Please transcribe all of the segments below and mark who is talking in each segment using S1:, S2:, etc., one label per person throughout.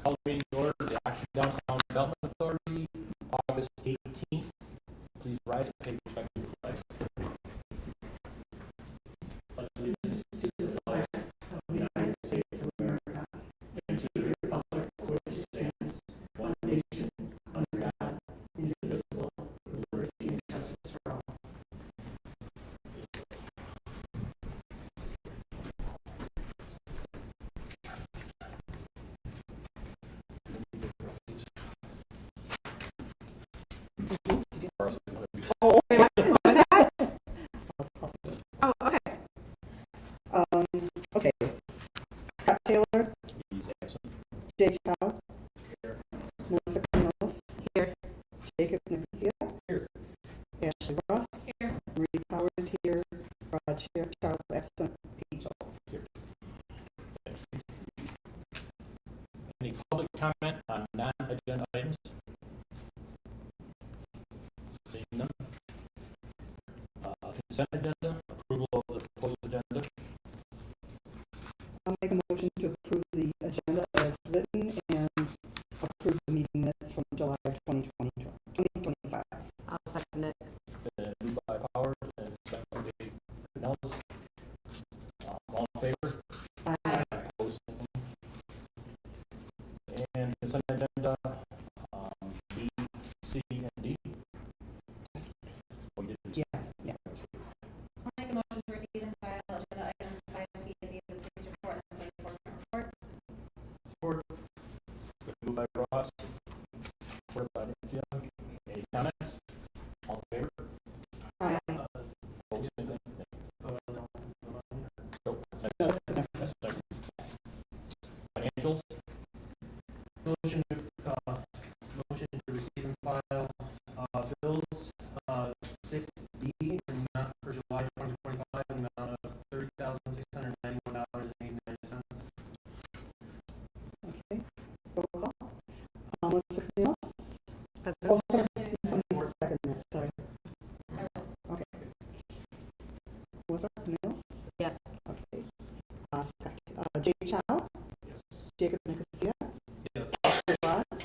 S1: call the meeting to order. The Oxford Downtown Development Authority, August 18th. Please rise and pay respect to the flag. Pledge allegiance to the flag of the United States of America and to the republic for which it stands, one nation, under God, indivisible, with liberty and justice for all.
S2: Oh, wait, what was that? Oh, okay. Okay. Scott Taylor. Jay Chow.
S1: Here.
S2: Melissa Cornels.
S3: Here.
S2: Jacob Nicosia.
S1: Here.
S2: Ashley Ross.
S3: Here.
S2: Marie Powers here. Rod Chair, Charles absent. Pete Schultz.
S1: Here. Any public comment on non-agenda items? Seeing none. Consent agenda, approval of the proposed agenda.
S2: I'll make a motion to approve the agenda as written and approve the meeting minutes from July 2025.
S3: I'll second it.
S1: Moved by Powers and seconded by Cornels. All in favor?
S3: Aye.
S1: Opposed? And consent agenda, B, C, and D. Oh, you did.
S2: Yeah.
S4: I'll make a motion to receive and file agenda items 5C and D, the police report and the enforcement report.
S1: Support. Moved by Ross. Supported by Nancy. Any comments? All in favor?
S2: Aye.
S1: Opposed? No.
S2: No, that's the next one.
S1: That's second. Financials.
S5: Motion to receive and file bills 6B in the amount for July 2025 in the amount of $30,691.89.
S2: Okay. Roll call. Melissa Cornels.
S3: Present.
S2: Oh, sorry. Somebody second that. Sorry. Okay. Melissa Cornels.
S3: Yes.
S2: Okay. Scott, Jay Chow.
S1: Yes.
S2: Jacob Nicosia.
S5: Yes.
S2: Ashley Ross.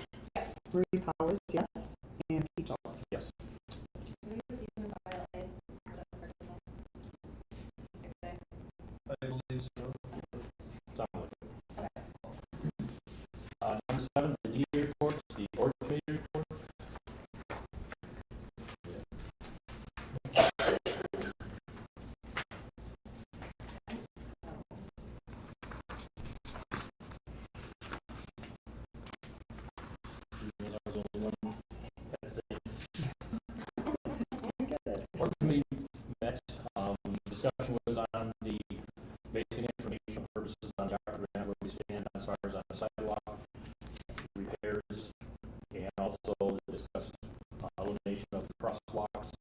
S2: Marie Powers. Yes. And Pete Schultz.
S1: Yes.
S4: Can we receive and file A? Or is that the first one? 6A.
S5: I believe so.
S1: Sound like it. Number 7, the DDA report, the board committee report. There was only one. That's the
S2: I get it.
S1: board committee met. Discussion was on the basic information purposes on the Oxford grant, where we stand as far as on the sidewalk repairs, and also discuss elimination of the crosswalks,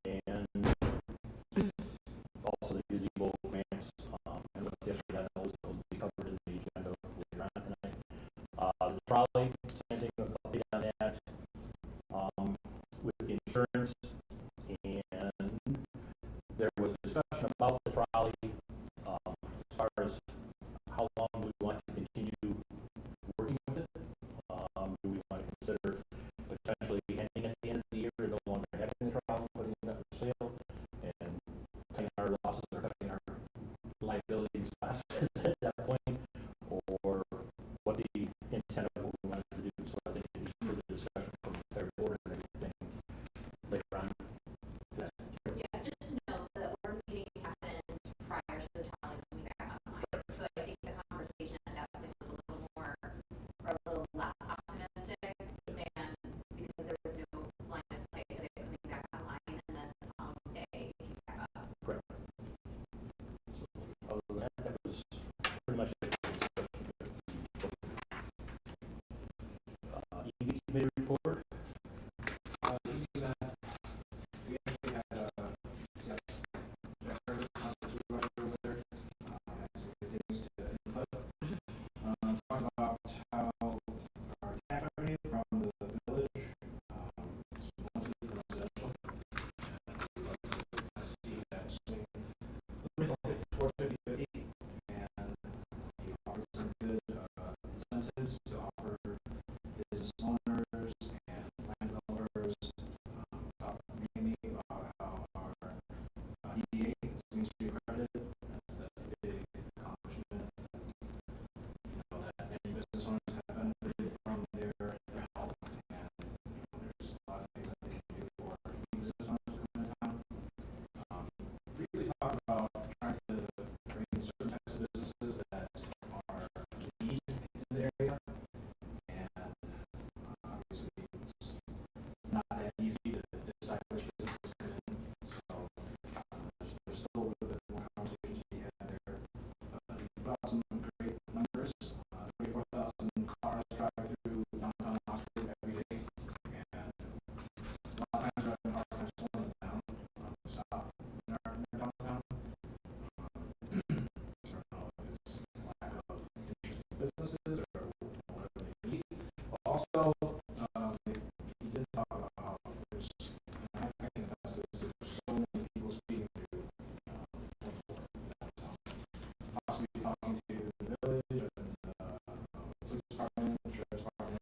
S1: and also the gazebo grants, and what's the update on those will be covered in the agenda later on tonight. The trolley, same thing, with update on that, with the insurance, and there was discussion about the trolley, as far as how long do we want to continue working with it? Do we want to consider potentially ending at the end of the year and no longer having the trolley, putting it up for sale, and cutting our losses or cutting our liabilities last at that point, or what the intent of what we wanted to do? So I think it needs further discussion from the entire board and everything later on.
S4: Yeah, just to note that board meeting happened prior to the trolley coming back online. So I think the conversation at that point was a little more, or a little less optimistic than, because there was no line of sight of it coming back online, and then the following day it came back up.
S1: Correct. So other than that, that was pretty much it. EV committee report.
S5: We actually had yes, Jeff Curtis, supervisor over there, had some good things to input. Talk about how our tax revenue from the village, is mostly for residential. I see that swing a little bit towards 50/50, and he offered some good incentives to business owners and land developers, talk mainly about how our DDA is Main Street accredited. That's a big accomplishment. You know, that many business owners have benefited from their help, and there's a lot of things that they can do for new business owners within the town. Briefly talk about trying to bring in certain types of businesses that are in need in the area, and obviously it's not that easy to decide which businesses come in. So there's still a little bit more conversations to be had there. You put out some great numbers. 34,000 cars drive through downtown Oxford every day, and a lot of times we're having a hard time slowing it down. Stop in our downtown. I don't know if it's lack of interesting businesses or whatever they need. But also, he did talk about how there's, and I can attest to this, there's so many people speaking to downtown. Possibly talking to the village and police department, sheriff's department,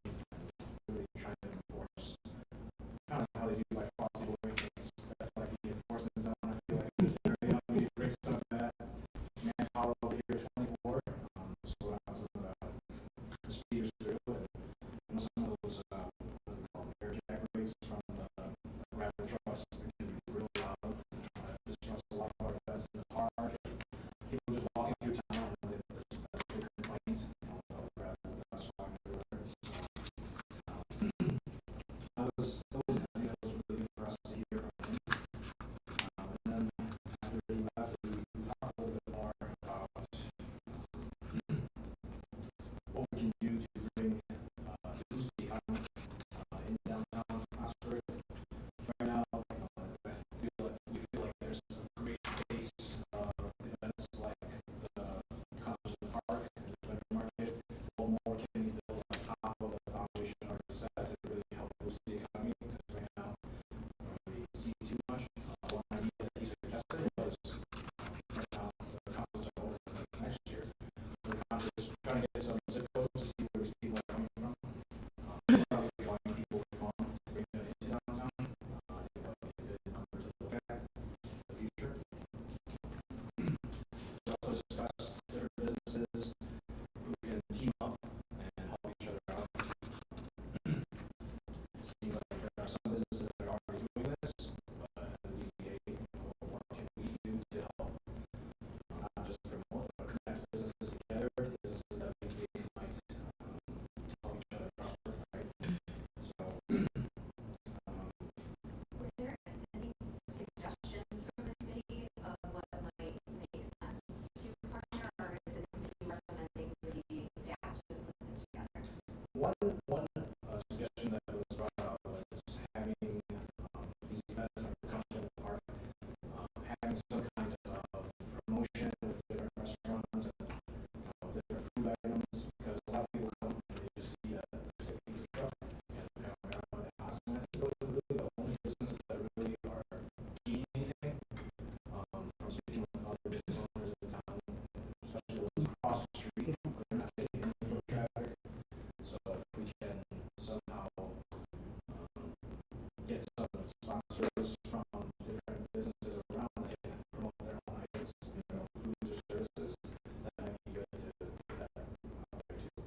S5: really trying to enforce kind of how they do by Fossey Boy. That's like the enforcement zone, I feel like, in this area. We bring some of that manpower over here 24, slow down some of the speeders through it. And some of those, what do we call them, air jack rigs from the rapid trucks that can be real loud. Disrupts a lot of our events in the park. People just walking through town, and that's a big complaint. About rapid trucks walking everywhere. Those, I think that was really good for us to hear from him. And then after he left, we talked a little bit more about what we can do to bring boost the economy in downtown Oxford. Right now, we feel like there's a great base of events like the Concerts in the Park and the Winter Market. What more can we build on top of the foundation already set to really help boost the economy? Because right now, we don't really see too much. One idea that he suggested was right now the concerts are over next year. The concerts, trying to get some zip codes to see where these people are coming from. Probably drawing people from to bring them into downtown. I think that would be a good number to look at in the future. We also discussed different businesses who can team up and help each other out. It seems like there are some businesses that are already doing this, but as a DDA, what can we do to help not just promote, but connect businesses together, businesses that we think might help each other prosper, right? So,
S4: Were there any suggestions from the committee of what might make sense to partner, or is the committee recommending the DDA staff to put this together?
S5: one suggestion that was brought up was having these events like the Concert in the Park, having some kind of promotion with different restaurants and different food items, because a lot of people come and they just see a pizza truck and they don't know what it costs. And I think those are really the only businesses that really are gaining anything from speaking with other business owners in town, especially those across the street. They're not taking any foot traffic. So if we can somehow get some sponsors from different businesses around that can promote their own items, foods or services, that might be good to put that out there too.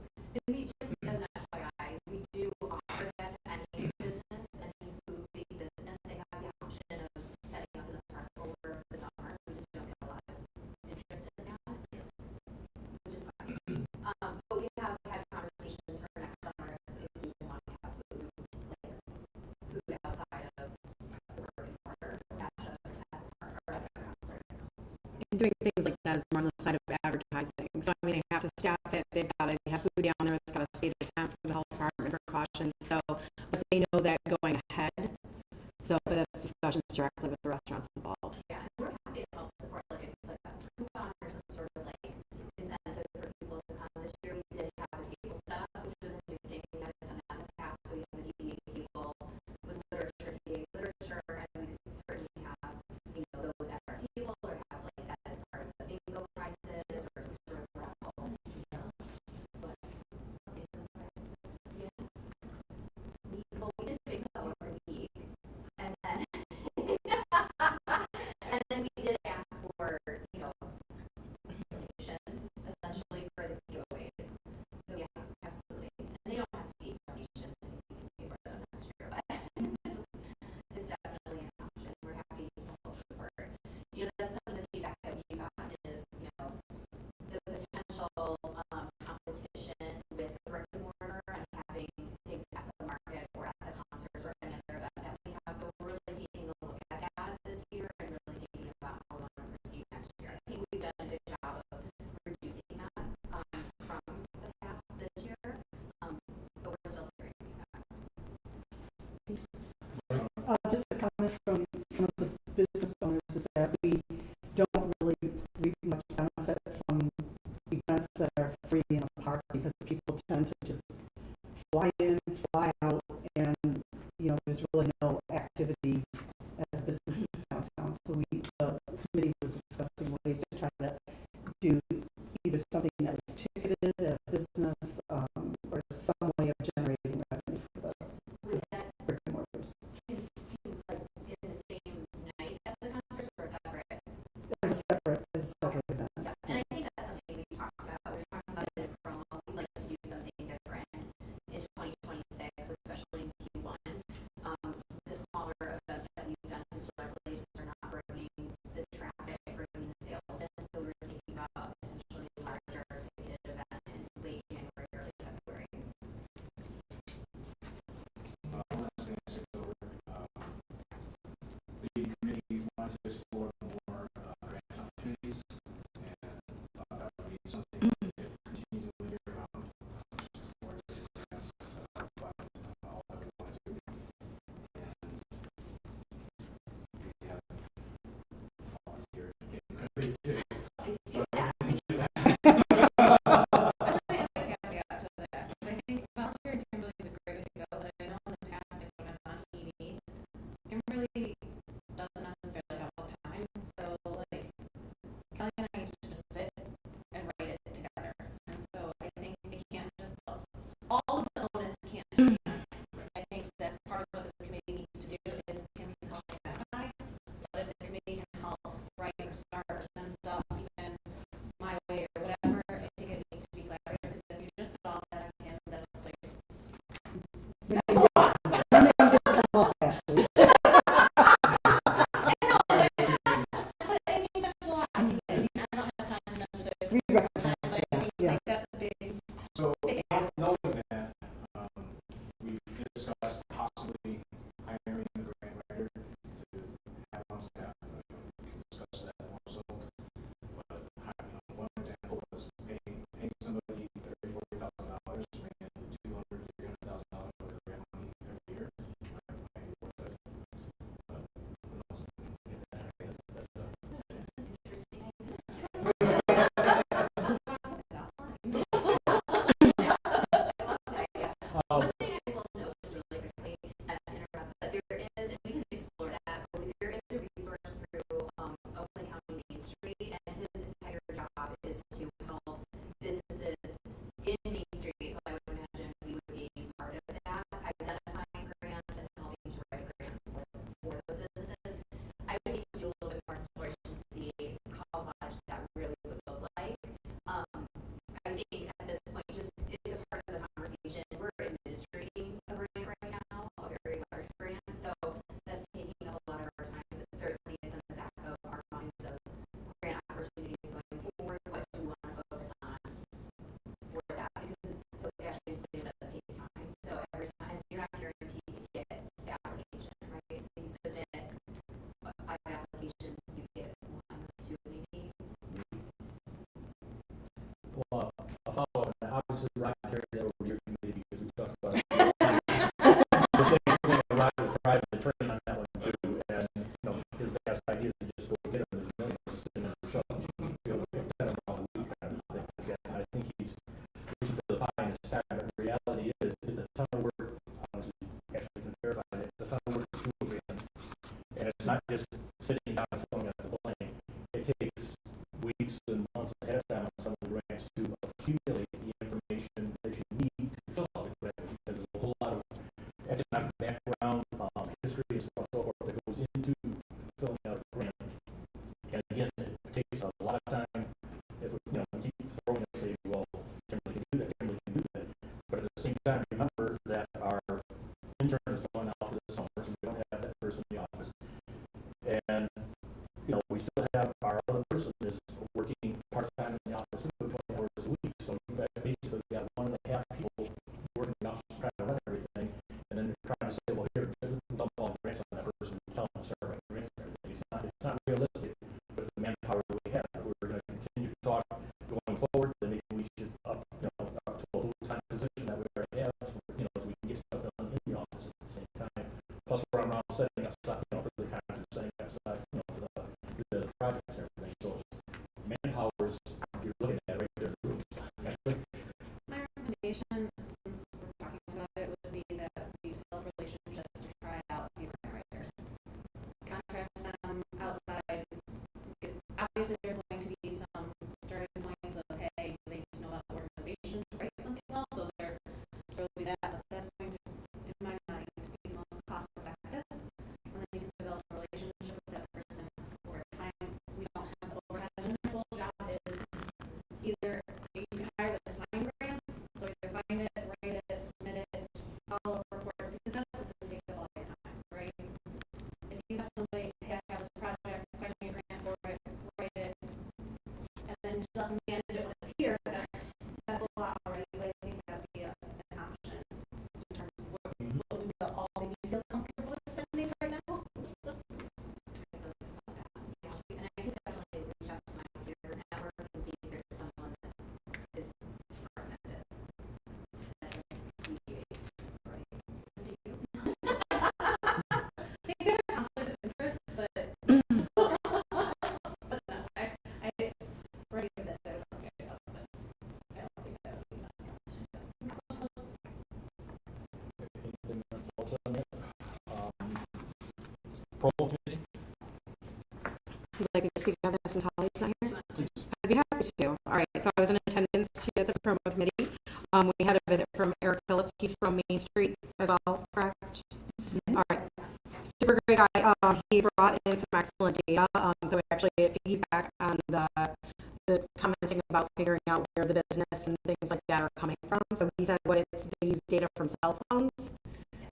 S4: Maybe just as an FYI, we do offer that to any business, any food-based business. They have the option of setting up in the park over the summer. We just don't get a lot of interest in that, which is fine. But we have had conversations for next summer if we want to have food, like food outside of the working order at the park or at the concerts.
S3: And doing things like that is more on the side of advertising. So I mean, they have to staff it. They've got to have food down there. It's got to stay the temp for the health department precautions. So, but they know that going ahead. So, but that's discussions directly with the restaurants involved.
S4: Yeah, and we're happy to help support like a coupon or some sort of like incentive for people to come. This year we did have a table set up, which was a new thing. We haven't done that in the past. So we have a DDA table with literature, DDA literature, and we could certainly have, those at our table or have like that as part of the bingo prizes or some sort of raffle. But, yeah.
S2: events that are free in a park because people tend to just fly in, fly out, and, you know, there's really no activity at the businesses downtown. So the committee was discussing ways to try to do either something that was ticketed at a business, or some way of generating revenue for the
S4: Was that
S2: brick and mortars.
S4: like in the same night as the concert or separate?
S2: As a separate event.
S4: Yeah, and I think that's something we talked about. We were talking about it in promo. We'd like to do something different in 2026, especially in Q1. The smaller events that we've done historically just are not bringing the traffic, bringing the sales in. So we were thinking about a potentially larger ticketed event in late January or February.
S5: Last thing I said over, the committee wants to explore more grant opportunities, and that would be something that we could continue doing year round. Just explore the grants, fund, all that we want to do. And we have volunteers getting ready to.
S3: Caveat to that. I think volunteering Kimberly is a great way to go, but I know in the past, like when it's on EV, Kimberly doesn't necessarily have all the time. So like Kelly and I used to just sit and write it together. And so I think it can't just all of the elements can't just be done. I think that's part of what this committee needs to do is can help identify, but if the committee can help write or start or send stuff even my way or whatever, I think it needs to be collaborative because if you just put all that on him, that's like
S2: Your names have come up, Ashley.
S3: I know, but I think that's a lot. I mean, I don't have time to necessarily,
S2: We recognize
S3: but I
S2: that,
S3: mean,
S2: yeah.
S3: like that's a big.
S5: So, knowing that, we discussed possibly hiring a grant writer to have on staff. We can discuss that more so. But one example was paying somebody $30,000-$40,000, paying $200,000-$300,000 for grant money every year. Might be worth it. But who knows? Get that. That's
S4: Interesting idea. One thing I will note is really quickly, not to interrupt, but there is, and we can explore that, but there is a resource through Oakland County Main Street, and his entire job is to help businesses in Main Street. So I would imagine we would be part of that, identifying grants and helping to write grants for those businesses. I would need to do a little bit more exploration to see how much that really would look like. I think at this point, just it's a part of the conversation. We're administrating a grant right now, a very large grant, so that's taking up a lot of our time. But certainly, it's in the back of our minds of grant opportunities going forward. What do we want to focus on for that? Because so Ashley is putting that take time. So every time you're not guaranteed to get the application, right? So you submit 5 applications, you get 1 or 2 maybe.
S1: Well, a follow-up, and obviously Ryan carried that over to your committee because we talked about the same thing, Ryan was driving the train on that one too, and, you know, his vast idea is to just go get him, there's millions sitting in the shop, be able to get him off a week kind of thing. And I think he's reaching for the pie in his stack, but the reality is, it's a ton of work, honestly, actually can verify it, it's a ton of work to do a grant. And it's not just sitting down and filling out the blank, it takes weeks and months ahead of time on some of the grants to accumulate the information that you need to fill out the grant, because there's a whole lot of economic background, history and so on and so forth that goes into filling out a grant. And again, it takes a lot of time. If we, you know, keep throwing and say, well, Kimberly can do that, Kimberly can do that. But at the same time, remember that our intern is going out for the summer, so we don't have that person in the office. And you know, we still have our other person is working part-time in the office, 20 hours a week. So we've basically got 1.5 people working in the office trying to run everything. And then you're trying to say, well, here, dump all the grants on that person, tell them to start writing grants and everything. It's not realistic with the manpower that we have. If we're going to continue to talk going forward, then maybe we should up to a full-time position that we already have, you know, so we can get stuff done in the office at the same time. Plus, we're around setting up stuff, you know, for the concerts, setting up stuff, you know, for the projects and everything. So manpower is, you're looking at right there, groups.
S3: recommendation, since we're talking about it, would be that we develop relationships to try out the grant writers. Contract them outside. Obviously, there's going to be some starting points of, hey, they need to know about the organization to write something well, so there will be that, but that's going to, in my mind, be the most cost effective. And then you can develop a relationship with that person over time. We don't have the overhead, and this whole job is either you can hire them to find grants, so either find it, write it, submit it, follow up reports, because that's what's going to take up all your time, right? If you have somebody, hey, I have this project, find me a grant for it, write it, and then just let them manage it when it's here, that's a lot already, but I think that'd be an option in terms of what would be all that you feel comfortable with spending right now.
S4: Yeah, and I could definitely reach out to my peer network and see if there's someone that is recommended. That is DDAs, right? Is it you?
S3: I think there's a conflict of interest, but but no, I already did this, I don't know if you guys have, but I don't think that would be much.
S1: Anything else on that? Promo committee?
S3: Would you like me to speak on this since Holly's not here? I'd be happy to. All right, so I was in attendance at the promo committee. We had a visit from Eric Phillips. He's from Main Street as well, correct? All right. Super great guy. He brought in some excellent data. So actually, he's back on the commenting about figuring out where the business and things like that are coming from. So he said they use data from cell phones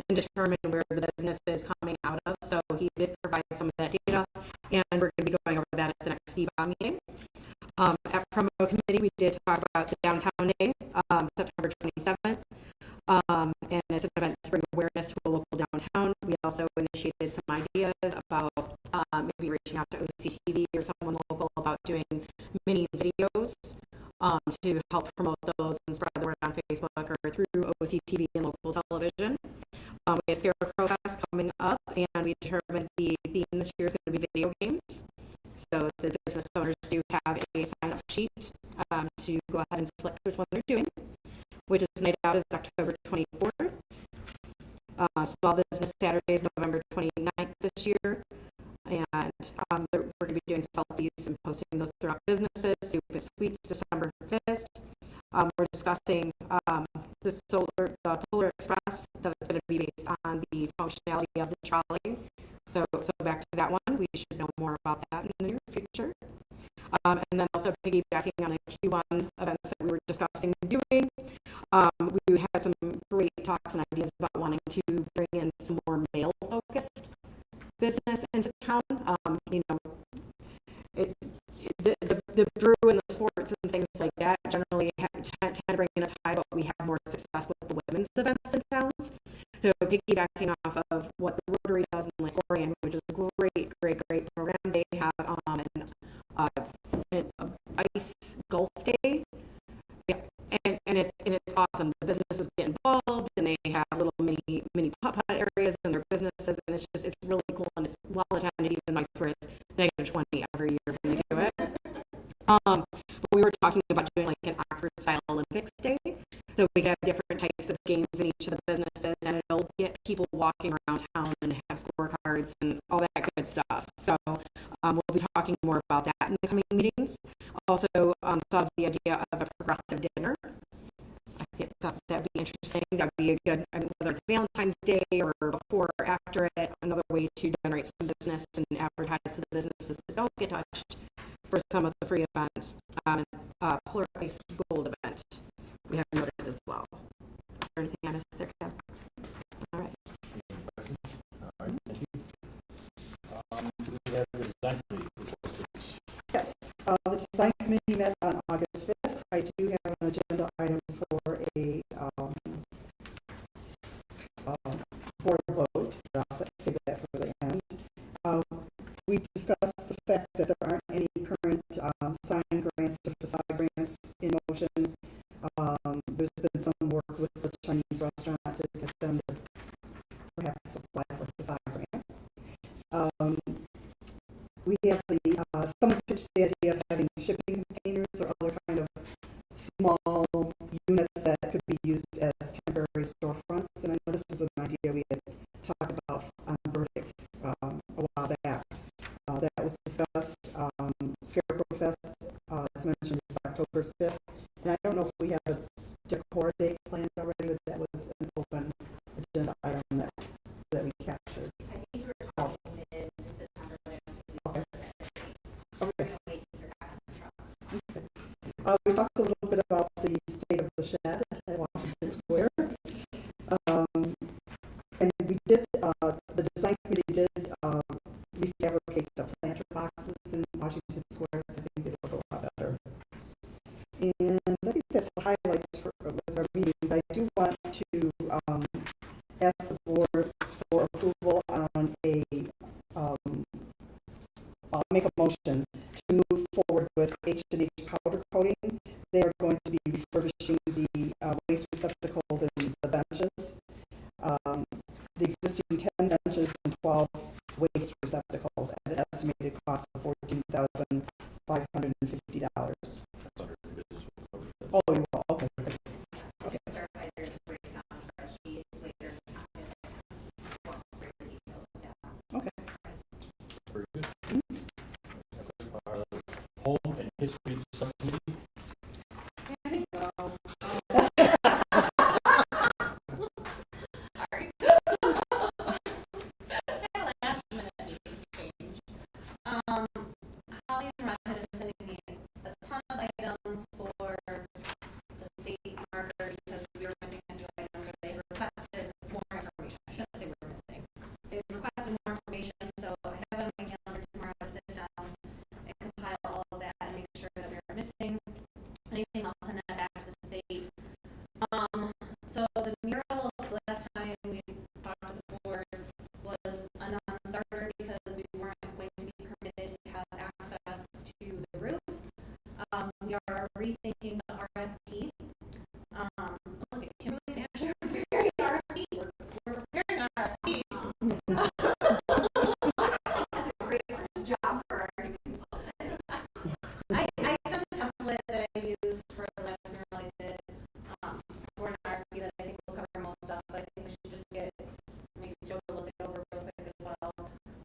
S3: and determine where the business is coming out of. So he did provide some of that data, and we're going to be going over that at the next DBA meeting. At promo committee, we did talk about the downtown day, September 27th. And it's an event to bring awareness to a local downtown. We also initiated some ideas about maybe reaching out to OCTV or someone local about doing mini videos to help promote those and spread the word on Facebook or through OCTV and local television. We have Scarecrow Fest coming up, and we determined the theme this year is going to be video games. So the business owners do have a sign-up sheet to go ahead and select which one they're doing, which is night out is October 24th. Small Business Saturday is November 29th this year. And we're going to be doing selfies and posting those throughout businesses. Soup and Sweets, December 5th. We're discussing the Polar Express that is going to be based on the functionality of the trolley. So back to that one, we should know more about that in the near future. And then also piggybacking on the Q1 events that we were discussing doing, we had some great talks and ideas about wanting to bring in some more male-focused business into town. The brew and the sports and things like that generally tend to bring in a tie, but we have more success with the women's events in towns. So piggybacking off of what the Rotary does in Lake Orion, which is a great program, they have an ice golf day. Yeah, and it's awesome. The businesses get involved, and they have little mini putt-putt areas in their businesses, and it's really cool, and it's well attended, even nice where it's -20 every year when they do it. But we were talking about doing like an Oxford-style Olympics day, so we could have different types of games in each of the businesses, and it'll get people walking around town and have scorecards and all that good stuff. So we'll be talking more about that in the coming meetings. Also, thought of the idea of a progressive dinner. I thought that'd be interesting. That'd be a good, whether it's Valentine's Day or before or after it, another way to generate some business and advertise to the businesses that don't get touched for some of the free events. Polar Ice Gold event we have noted as well. Is there anything I missed there, Kev? All right.
S1: All right, thank you. We have the design committee reports.
S2: Yes, the design committee met on August 5th. I do have an agenda item for a board vote. I'll save that for the end. We discussed the fact that there aren't any current sign grants or facade grants in motion. There's been some work with the Chinese restaurant to get them to perhaps apply for a facade grant. We have someone pitched the idea of having shipping containers or other kind of small units that could be used we have a decor day planned already, but that was an open agenda item that we captured.
S4: I think we were talking mid-September, but I don't think we
S2: Okay.
S4: said that.
S2: Okay.
S4: We're gonna wait till you're back on the truck.
S2: We talked a little bit about the state of the shed at Washington Square. And we did, the design committee did refabricate the planter boxes in Washington Square, so I think they look a lot better. And I think that's the highlights for our meeting, but I do want to ask the board for approval on I'll make a motion to move forward with H&H powder coating. They are going to be refurbishing the waste receptacles and the benches. The existing 10 benches and 12 waste receptacles at an estimated cost of $14,550.
S1: That's under new business.
S2: Oh, you will, okay.
S4: To clarify, there's a breakdown spreadsheet later in the packet that walks through the details of that.
S2: Okay.
S1: Very good. Home and history subcommittee.
S3: Holly and Rod have been sending me a ton of items for the state marker because we were missing a few items, or they requested more information. I shouldn't say we were missing. They requested more information, so I have it on my calendar tomorrow to sit down and compile all of that and make sure that we are missing anything. I'll send that back to the state. So the mural, last time we talked to the board, was a non-starter because we weren't going to be permitted to have access to the roof. We are rethinking the RFP. Look at Kimberly Manager preparing an RFP. We're preparing an RFP.
S4: That's a great first job for our new consultant.
S3: I sent a template that I used for the last mural I did for an RFP that I think will cover most stuff, but I think we should just get maybe Joe to look it over real quick as well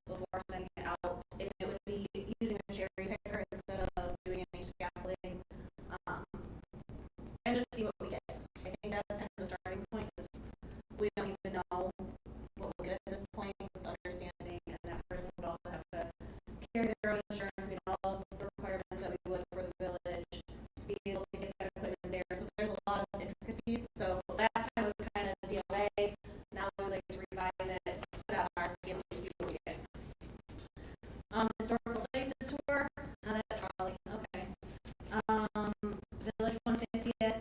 S3: before sending it out. And it would be using a cherry picker instead of doing any scaffolding. And just see what we get. I think that's kind of the starting point because we don't even know what we'll get at this point with understanding, and that person would also have to carry their own insurance, meet all of the requirements that we would for the village, be able to get that equipment there. So there's a lot of intricacies. So last time was kind of DOA. Now we would like to revive it, put out our RFP and see what we get. Historical places tour. Now that's trolley. Okay. Village 150th.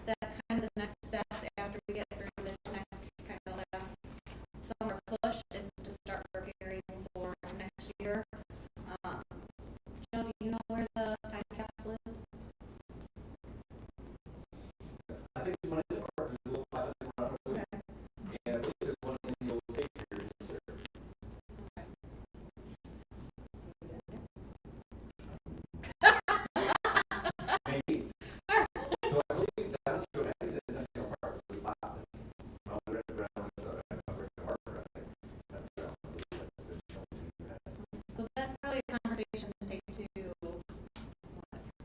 S3: That's kind of the next steps after we get through this next kind of last summer push is to start preparing for next year. Joe, do you know where the time capsule is?
S5: I think there's one in the park, there's a little pilot in front of it, and I believe there's one in the old state here. Maybe. So I believe that was true, I think it's Central Park, it was last. On the red ground, covered the park, I think. That's I believe that's the good show we had.
S3: So that's probably a conversation to take to what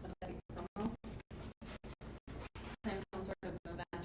S3: would that be, promo? Plan some sort of event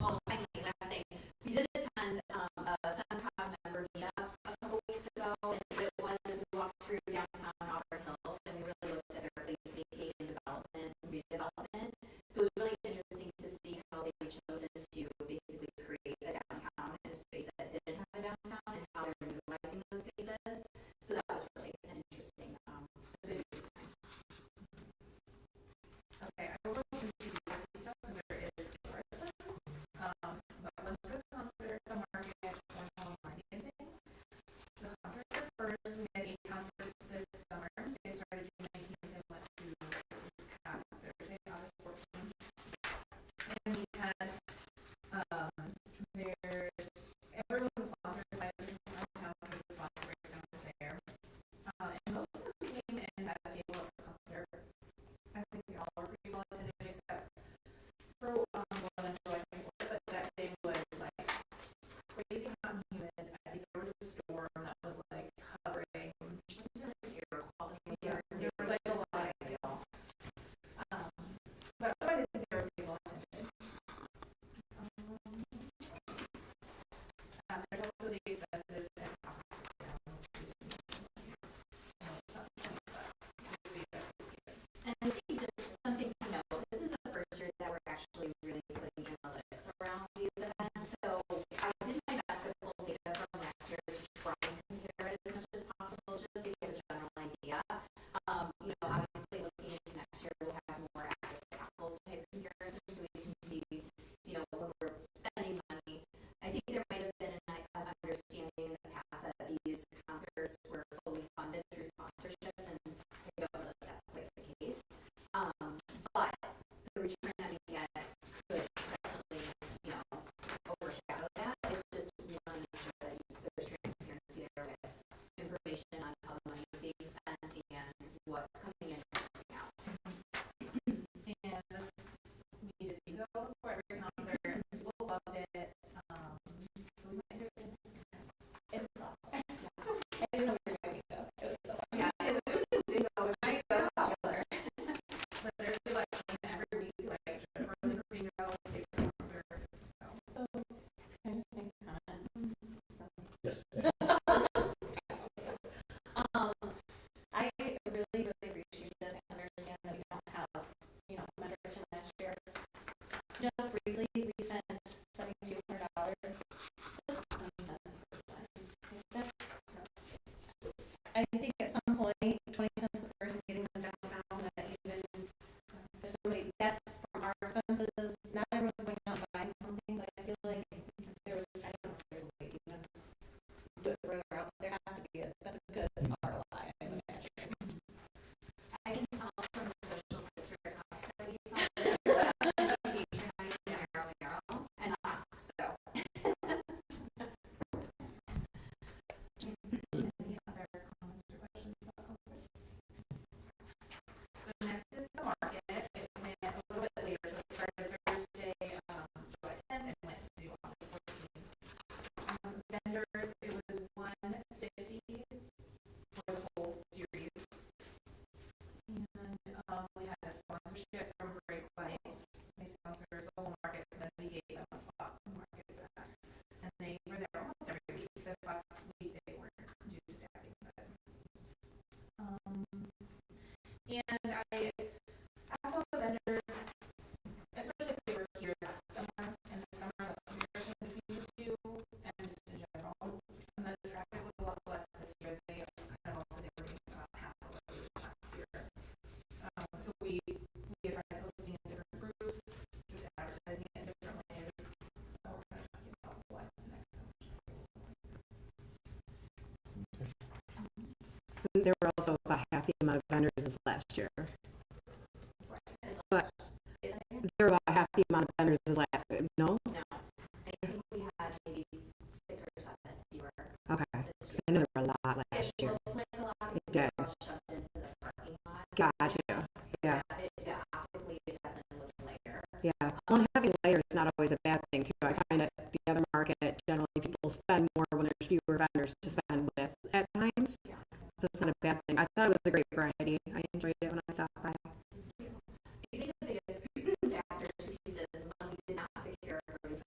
S4: Oh, finally, last thing. We did attend a SunCom member meetup a couple weeks ago, and it was, we walked through downtown Auburn Hills, and we really looked at their placemaking and development and redevelopment. So it was really interesting to see how they chosen to basically create a downtown in a space that didn't have a downtown, and how they're utilizing those spaces. So that was really an interesting, good experience.
S6: Okay, I will go into the details because there is a question. But let's go concert the market one home financing. The concerts are first. We had 8 concerts this summer. They started June 19th and went through this past Thursday, August 14th. And we had there's everyone was sponsored by Business Downtown for the sponsor breakdown there. And most of them came and had a table at the concert. I think we all were pretty well attended except for one enjoy, I think, but that day was like crazy hot and humid. I think there was a storm that was like hovering. There was like a lot of hail. But otherwise I think they were pretty well attended. There's also the expenses and
S4: And I think just something to note, this is the first year that we're actually really putting analytics around these events. So I did my best to pull data from last year to try and compare it as much as possible, just to get a general idea. Obviously looking into next year, we'll have more apples to apples type comparisons, so we can see, when we're spending money. I think there might have been an understanding in the past that these concerts were fully funded through sponsorships, and we don't know that that's quite the case. But the return that we get could definitely, overshadow that. It's just we want to make sure that there's transparency there with information on how the money is being spent and what's coming in and coming out.
S6: and this needed to go for every concert. People loved it. So we might hear it.
S3: It was awesome. I didn't know we were going to go. It was so fun.
S6: Yeah,
S4: It's a big over.
S6: I so popular. But there's a election every week, like early free girls, take concert. So
S3: Interesting comment.
S1: Yes.
S3: I really, really appreciate this. I understand that we don't have, measures from last year. Just briefly, we spent $7,200. Just 20 cents per person. I think at some point, 20 cents a person getting them downtown, that even if somebody, that's from our expenses, not everyone's going out and buying something, but I feel like there was, I don't know if there's a way to even do it further out. There has to be that's a good ROI, I would imagine.
S4: I can tell from the social history costs that we saw that patronizing narrow, and so.
S6: any other comments or questions about concerts? The next is the market. It went a little bit later, so it started Thursday, July 10th, and went to August 14th. Vendors, it was $150 for the whole series. And we had a sponsorship from Grace Life. They sponsored the whole market, so then we gave them a spot in the market for that. And they were there almost every week. This last week they weren't due to staffing, but and I asked all the vendors, especially if they were here last summer, in the summer, the comparison between the two, and just in general. And then the traffic was a lot less this year. They kind of also they were getting about half of what they were last year. So we tried posting in different groups, just advertising it in different ways. So we're kind of talking about what next summer.
S3: There were also about half the amount of vendors as last year. But
S4: Say that again?
S3: there were about half the amount of vendors as last year. No?
S4: No, I think we had maybe 6 or 7 fewer.
S3: Okay. 'Cause I know there were a lot last
S4: It
S3: year.
S4: looked like a lot
S3: It
S4: because
S3: did.
S4: they were all shoved into the parking lot.
S3: Gotcha. Yeah.
S4: Optically, it definitely looked lighter.
S3: Yeah. Well, having layers is not always a bad thing, too. I find that the other market, generally people spend more when there's fewer vendors to spend with at times. So it's not a bad thing. I thought it was a great variety. I enjoyed it when I stopped by.
S4: I think the biggest factor to pieces is when we did not secure a cruise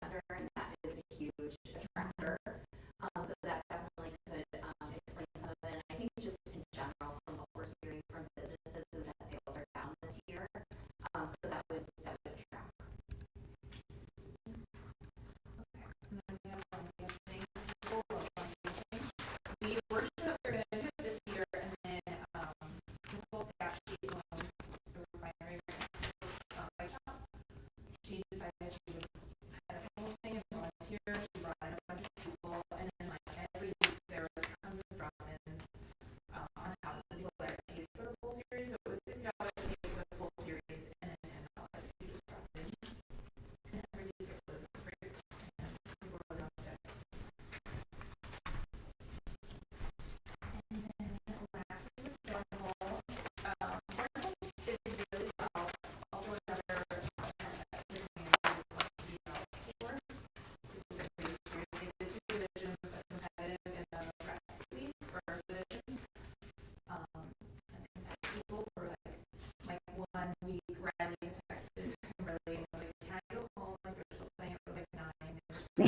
S4: Her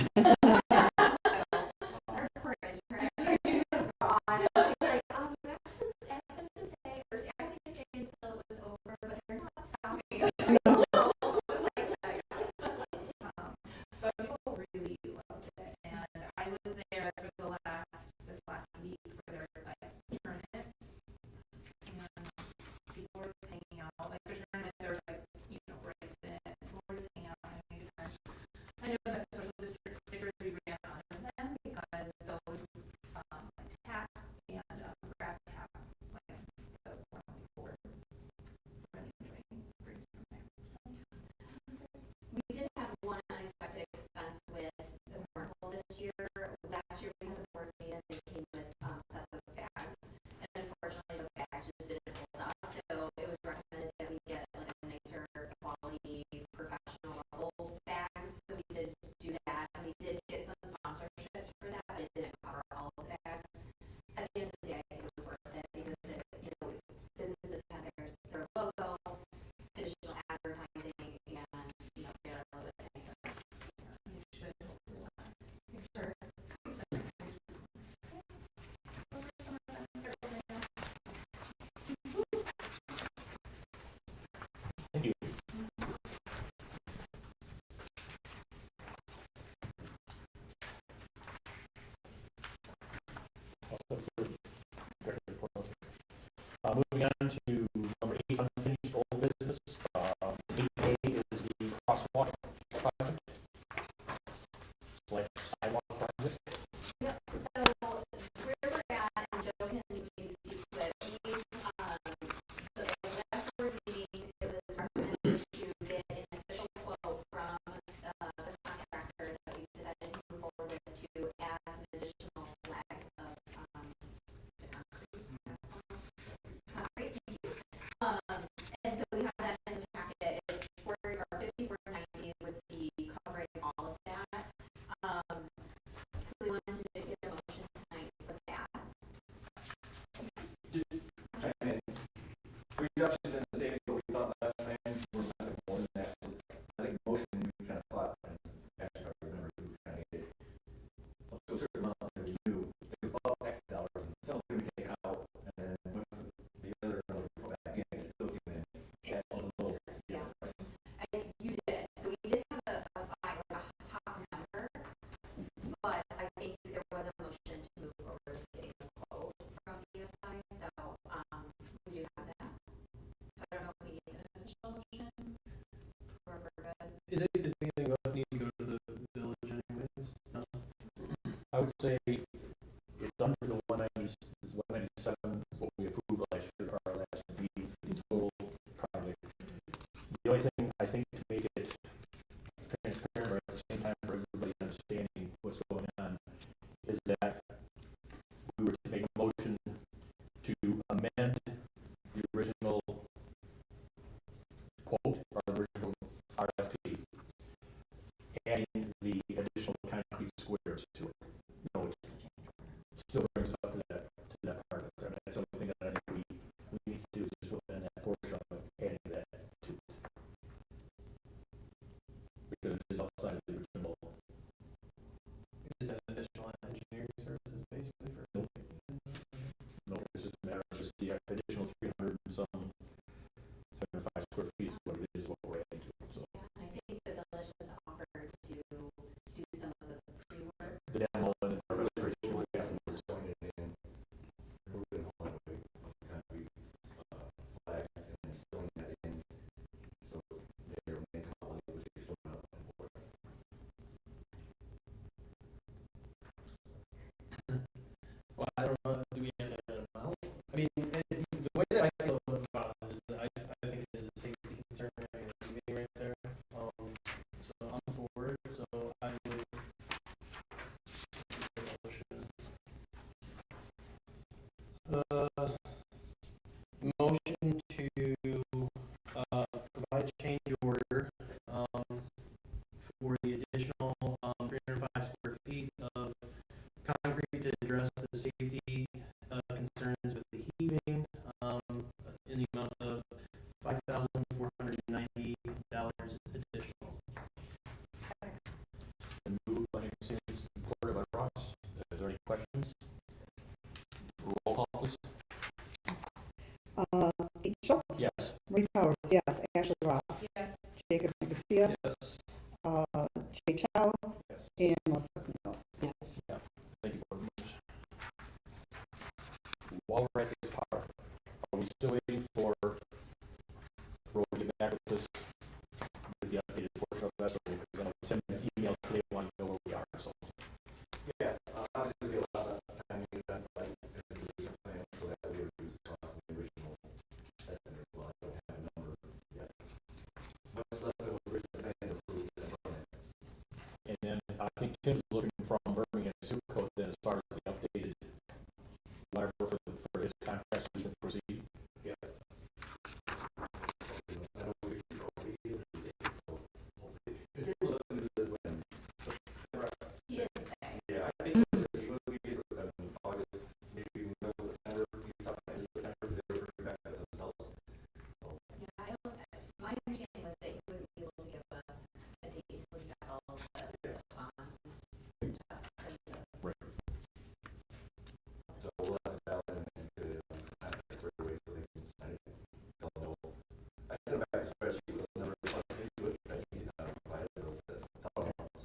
S4: fridge, right? She was gone, and she's like, Max just asked us to stay, or asked me to stay until it was over, but they're not stopping.
S2: No.
S4: It was like,
S6: But people really loved it, and I was there for this last week for their like tournament, and people were just hanging out. Like the tournament, there was like breaks in it, people were just hanging out and having a good time. I know that social district stickers we ran out of them because those like tap and grab tap like the one people were really enjoying brings from there. So.
S4: we did have one unexpected expense with the cornhole this year. Last year we had the boards made and they came with sets of bags, and unfortunately the bags just didn't hold up. So it was recommended that we get like a nicer quality professional level bags. So we did do that, and we did get some sponsorships for that, but it didn't cover all of the bags. At the end of the day, it was worth it because it, businesses have their logo, additional advertising, and they're a little bit nicer.
S6: You should hopefully last.
S4: I'm sure.
S1: Thank you. Moving on to number 8, unfinished old business. 8A is the crosswalk project. Sidewalk project.
S4: Yep. So where we're at, and Joe can maybe speak to it. We the last board meeting, it was recommended to get an official quote from the contractor that we decided to move forward with to add some additional flags of the concrete. Thank you. And so we have that in the packet. It's 5490 would be covering all of that. So we wanted to get a motion tonight for that.
S5: Reduction in the savings, what we thought last time, we're not more than that. So I think motion, we kind of thought, and actually I remember we kind of get up to a certain amount that we knew, it was about X dollars, and some we take out, and then once the other we put back in, it's still going to add a little.
S4: Yeah. I think you did. So we did have a top number, but I think there was a motion to move forward with getting a quote from BSI. So we do have that. So I don't know if we need an official motion or if we're good.
S7: Is anything need to go to the village anyways? No.
S1: I would say it's under the 197 is what we approved last year, our last meeting for the total project. The only thing I think to make it transparent, but at the same time for everybody understanding what's going on, is that we were to make a motion to amend the original quote or original RFP, adding the additional concrete squares to it. Which still brings it up to that part of it. And that's the only thing that I think we need to do is just within that portion of it, adding that to it. Because it is outside of the original.
S7: Is that additional engineering services basically for?
S1: No, it's just a matter of just the additional 300 and some 75 square feet is what it is, what we're adding to. So
S4: I think the village has offered to do some of the pre-work.
S1: the demo and the restoration will be afterwards.
S5: Moving on with concrete flags and filling that in, so their main colony, which is still not on board.
S7: Well, I don't know. Do we have an amount? I mean, the way that I feel about it is that I think it is a safety concern having a meeting right there. So I'm for it. So I would. Motion to provide a change order for the additional 305 square feet of concrete to address the safety concerns with the heaving in the amount of $5,490 additional.
S1: And moved by
S2: Pete Schultz.
S1: Yes.
S2: Marie Powers, yes. Ashley Ross.
S6: Yes.
S2: Jacob Garcia.
S7: Yes.
S2: Jay Chow.
S5: Yes.
S2: And Melissa Knowles.
S3: Yes.
S1: Thank you very much. While we're at this part, are we still waiting for Roy to get back with us with the updated portion of that? So we're going to send an email today, want to know where we are, so.
S8: Yeah, obviously we allow us time to that's like a plan so that we reduce cost from the original estimate. Well, I don't have a number yet. Much less than what original plan approved and run it.
S1: And then I think Tim's looking from Birmingham Super Code then as far as the updated whatever for his contracts we can proceed.
S8: Yeah. I don't know if you already did it, so hopefully. Because they were looking to do this when.
S4: He didn't say.
S8: Yeah, I think we get August, maybe middle of September, you talk about September, they were bringing back themselves.
S4: Yeah, I don't, my understanding was that he wouldn't be able to give us a date until he got all of the stuff.
S8: So we'll have a ballot and get it on contract right away so they can sign it. They'll know. I sent back a spreadsheet with the number of funds into it, but I need to provide it with the dollar amounts.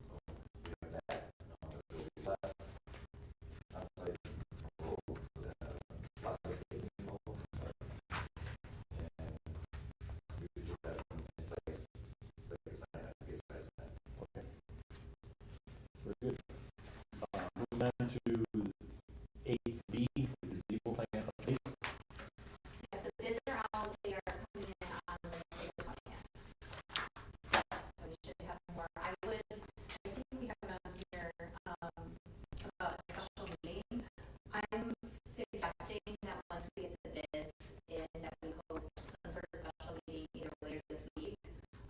S8: So we have that. It will be less outside role for the lots of getting involved. And we could just have them in place. So they can sign it, get signed.
S1: Okay. Very good. Moving on to 8B, is the Eagle Plan update.
S4: Yes, the bids are out, they are coming in on Wednesday the 20th. So we should have more. I think we have on here, about a special meeting. I'm suggesting that once we get the bids in, that we host some sort of special meeting either later this week,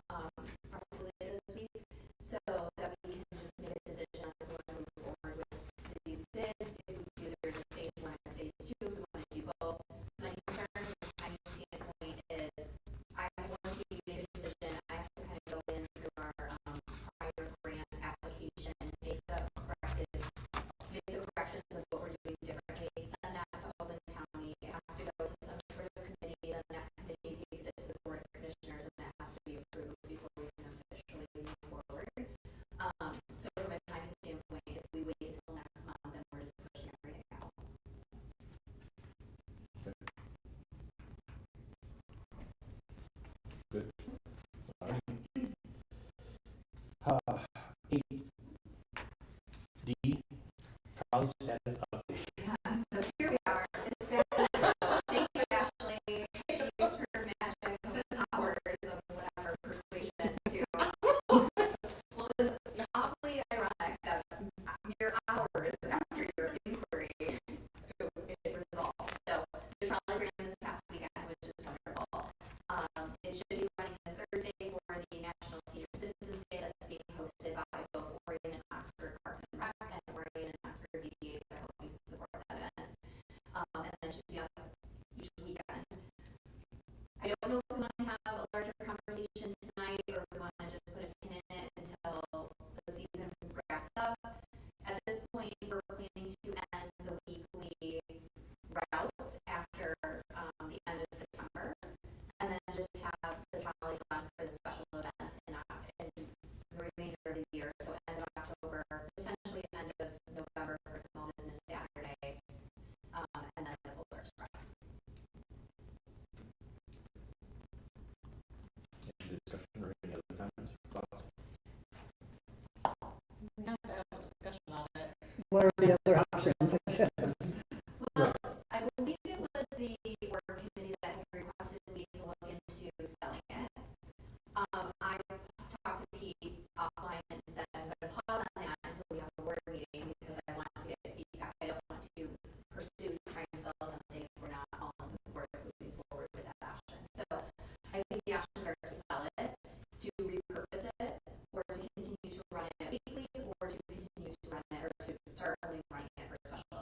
S4: probably later this week, so that we can just make a decision on if we want to move forward with these bids, if we do there's a phase 1 and phase 2, if we want to do both. My concern from a timing standpoint is I want to make a decision. I have to kind of go in through our prior grant application, make the corrections of what we're doing differently, send that to Oakland County. It has to go to some sort of committee, then that committee takes it to the Board of Commissioners, and that has to be approved before we can officially move forward. So from a timing standpoint, if we wait until next month, then we're just pushing everything out.
S1: Good. 8D, trolley status update.
S4: So here we are. It's been, thank you, Ashley. She used her magic powers of whatever persuasion to. Well, it's awfully ironic that mere hours after your inquiry, it resolved. So the trolley ran this past weekend, which is wonderful. It should be running this Thursday for the National Senior Citizens Day that's being hosted by both Oregon and Oxford Parks and Rec, and Oregon and Oxford DDAs are helping to support that event. And then it should be up each weekend. I don't know if we want to have a larger conversation tonight or if we want to just put a pin in it until the season wraps up. At this point, we're planning to end the weekly routes after the end of September, and then just have the trolley run for the special events in the remainder of the year. So end of October, potentially end of November for Small Business Saturday, and then the Polar Express.
S1: Any discussion or any other comments or thoughts?
S6: We have to have a discussion on it.
S2: What are the other options, I guess?
S4: Well, I believe it was the work committee that had requested me to look into selling it. I talked to Pete offline and said I'm going to pause on that until we have a board meeting because I want to get feedback. I don't want to pursue trying to sell something if we're not all in support of moving forward with that option. So I think the options are to sell it, to repurpose it, or to continue to run it weekly, or to continue to run it, or to start only running it for special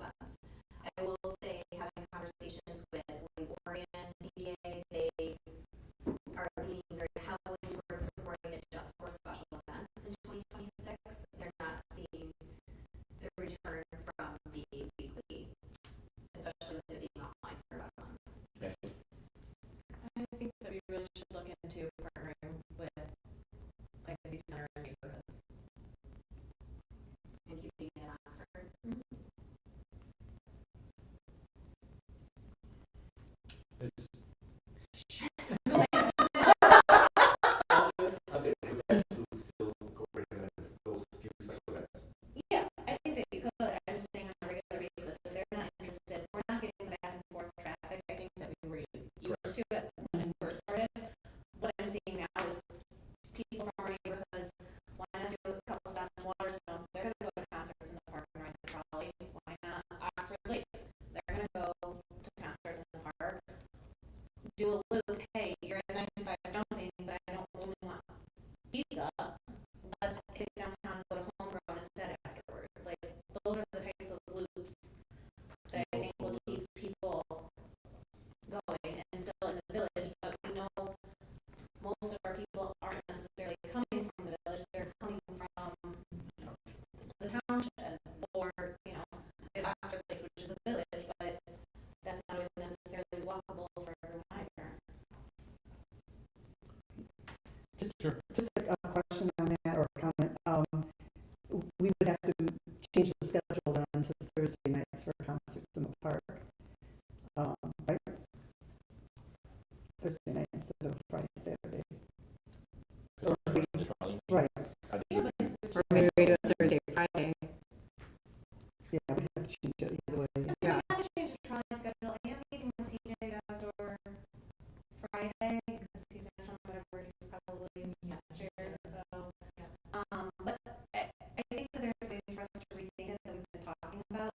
S6: do a loop, hey, you're at 9 to 5 jumping, but I don't only want pizza. Let's hit downtown and go to homegrown instead afterwards. Like, those are the types of loops that I think will keep people going and still in the village, but we know most of our people aren't necessarily coming from the village, they're coming from the township, or, you know, the Oxford Lakes, which is a village, but that's not always necessarily walkable for everyone either.
S2: Just a question on that or a comment. We would have to change the schedule then to Thursday nights for concerts in the park. Right? Thursday night instead of Friday, Saturday.
S1: Because the trolley.
S2: Right.
S1: I think
S3: Or maybe we do it Thursday, Friday.
S2: Yeah, we have to change it either way.
S3: Yeah.
S6: We have to change the trolley schedule. I am meeting with CJ Gazor Friday, because he's gonna show me whatever he's probably shared, so. But I think that there's ways for us to rethink it that we've been talking about.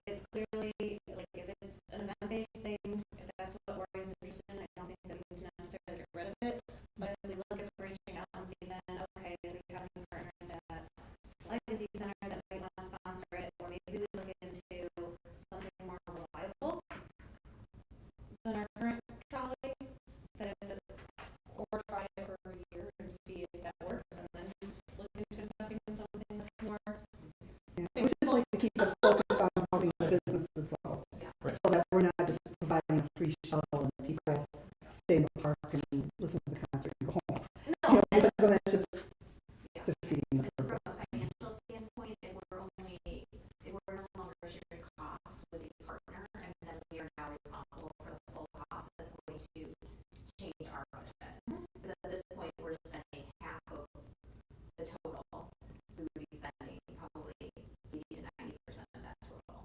S6: It's clearly, like, if it's an event-based thing, if that's what Oregon's interested in, I don't think that we need to necessarily get rid of it. But if we look at branching out and see then, okay, we have any partners at Legacy Center that might want to sponsor it, or maybe we look into something more reliable than our current trolley, that if it, or try it for a year and see if that works, and then look into investing in something much more.
S2: Yeah. We just like to keep the focus on helping the businesses though,
S6: Yeah.
S2: so that we're not just providing a free shuttle and people stay in the park and listen to the concert and go home.
S6: No,
S2: You know,
S6: and
S2: because then that's just
S4: Yeah.
S2: defeating the
S4: And from a
S2: purpose.
S4: financial standpoint, if we're no longer sharing costs with a partner, and then we are now responsible for the full cost, that's going to change our budget. Because at this point, we're spending half of the total. We would be spending probably 80 to 90% of that total.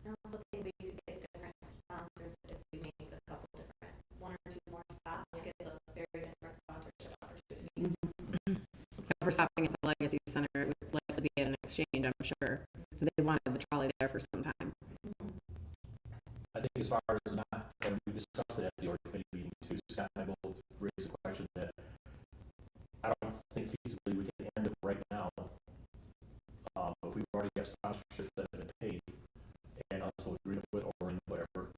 S6: I also think we could get different sponsors if we make a couple different, one or two more stops, gives us very different sponsorship opportunities.
S3: If we're stopping at the Legacy Center, it would likely be at an exchange, I'm sure. They wanted the trolley there for some time.
S1: I think as far as not, and we discussed it at the org committee meeting too, Scott and I both raised the question that I don't think feasibly we can end it right now. If we've already got sponsorships that have been paid, and also agreement with Orange, whatever,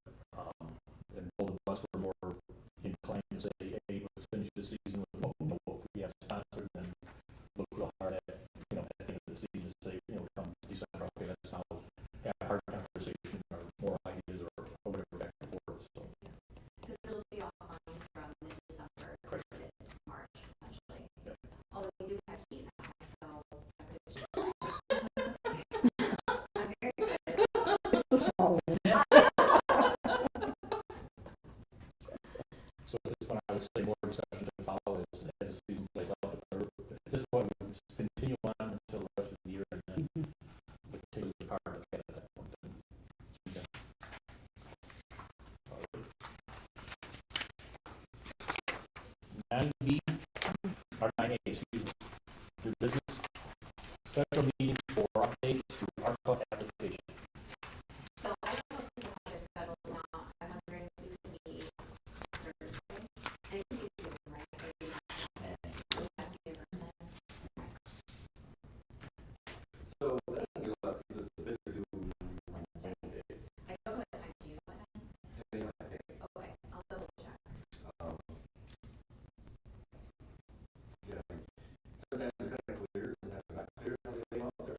S1: and both of us were more inclined to say, hey, let's finish the season with what we have sponsored, and look real hard at, at the end of the season, say, come December, okay, let's now have a hard conversation or more ideas or whatever back and forth, so.
S4: Because it'll be all fine from mid-December to mid-March, potentially.
S1: Yep.
S4: Although we do have heat now, so that could change. I'm very excited.
S2: It's the small ones.
S1: So at this point, I would say more discussion to follow as the season plays out. But at this point, we just continue on until the rest of the year, and then we take a look at it at that point. Okay. All right. 9B, or 9A, excuse me, new business, special meeting for updates to ARPA application.
S4: So I don't know if people have their schedules now. I'm wondering if we could meet Thursday. And it's easy, right? Or you have to be in person.
S8: So that doesn't give a lot of people the business do on Wednesday.
S4: I don't know what time. Do you know what time?
S8: Depending on, I think,
S4: Okay, I'll double check.
S8: yeah, sometimes it kind of clears and that's not clear how they lay out there.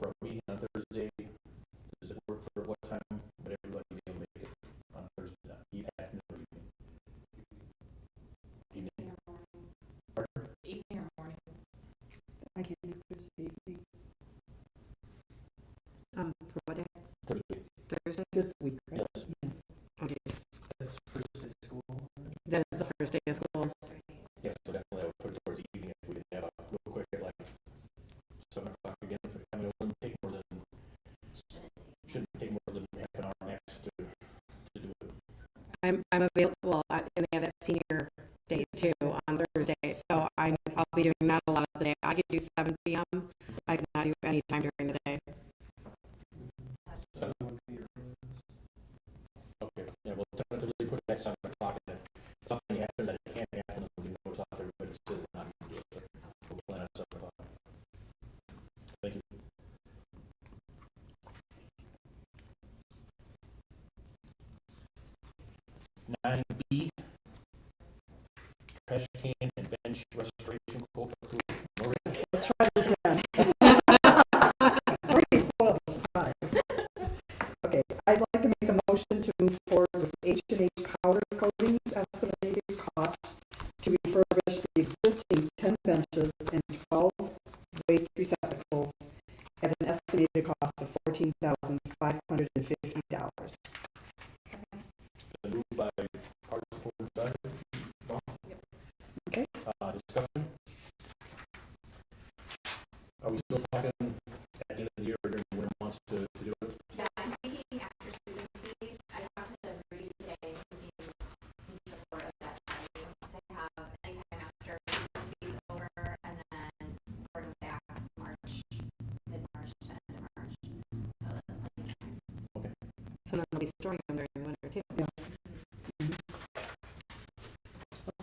S1: for a meeting on Thursday? Does it work for what time? Would everybody be able to make it on Thursday, afternoon or evening? Evening. Pardon?
S6: Evening or morning?
S2: I can't do Thursday evening.
S3: For what day?
S1: Thursday.
S3: Thursday?
S2: This week, right?
S1: Yes.
S3: Oh, geez.
S7: That's first day of school.
S3: That is the first day of school.
S1: Yes, so definitely I would put it towards the evening if we could have a real quick at like 7 o'clock again. I mean, it wouldn't take more than, shouldn't take more than half an hour max to do it.
S3: I'm available, well, and they have that senior day too on Thursday, so I'll be doing that a lot of the day. I could do 7 p.m. I cannot do any time during the day.
S1: 7 would be your. Okay, yeah, we'll tentatively put it at 7 o'clock, and if something happens that it can't happen, we can go talk to everybody, it's still not going to do it, but we'll plan at 7 o'clock. Thank you. Nine B, trash can and bench restoration quote approved. Maureen?
S2: Let's try this again. Pretty spoiled the surprise. Okay, I'd like to make a motion to move forward with H&H powder coatings estimated cost to refurbish the existing 10 benches and 12 waste receptacles at an estimated cost of $14,550.
S1: Been moved by Hart, supported by Dawn.
S2: Okay.
S1: Discussion? Are we still talking at the end of the year or during the winter months to do it?
S4: Yeah, I'm thinking after students leave, I talked to Rudy today, and he seems in support of that timing, to have anytime after students leave over, and then bring them back March, mid-March to end of March. So that's plenty of time.
S3: So then they'll be storing them during the winter too.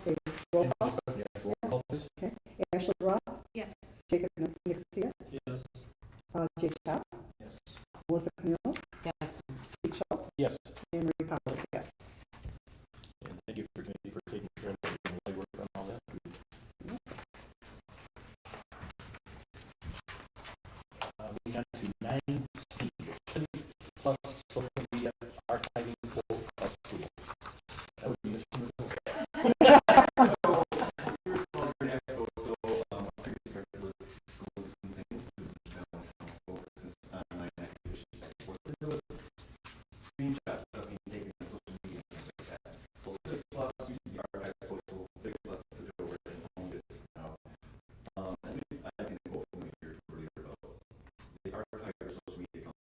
S2: Okay, roll
S1: Any
S2: call.
S1: discussion? Yes, roll call, please.
S2: Okay, Ashley Ross,
S6: Yes.
S2: Jacob Nixia,
S7: Yes.
S2: Jake Chap,
S5: Yes.
S2: Melissa Canillas,
S3: Yes.
S2: Pete Schultz,
S1: Yes.
S2: and Marie Powers, yes.
S1: And thank you for taking care of the legwork on all that. Moving on to 9C, plus social media archiving quote approval. That would be Mr. Mccool.
S8: Screenshots of being taken on social media and things like that. Well, Civic Plus used to be archived social, Civic Plus took it over and owned it now. I think they go from a year to a year ago. They archive their social media accounts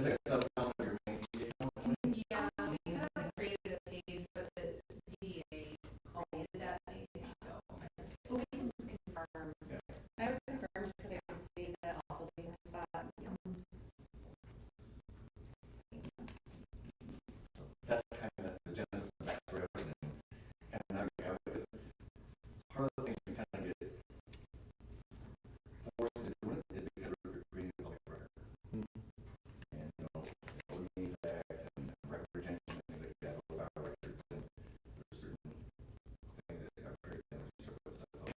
S8: like a sub-account of your main DDA account?
S6: Yeah, we have created a page for the DDA, is that page, so.
S4: But we can confirm.
S8: Yeah.
S3: I would confirm just because I can see that also being a spot.
S8: That's kind of the genesis of the backstory of it, and now you have it. Part of the thing we kind of get forced into doing it is because we're reading the public record. And, you know, the Means Act and record retention and things like that, those are records, and there's certain things that are very, circles that help.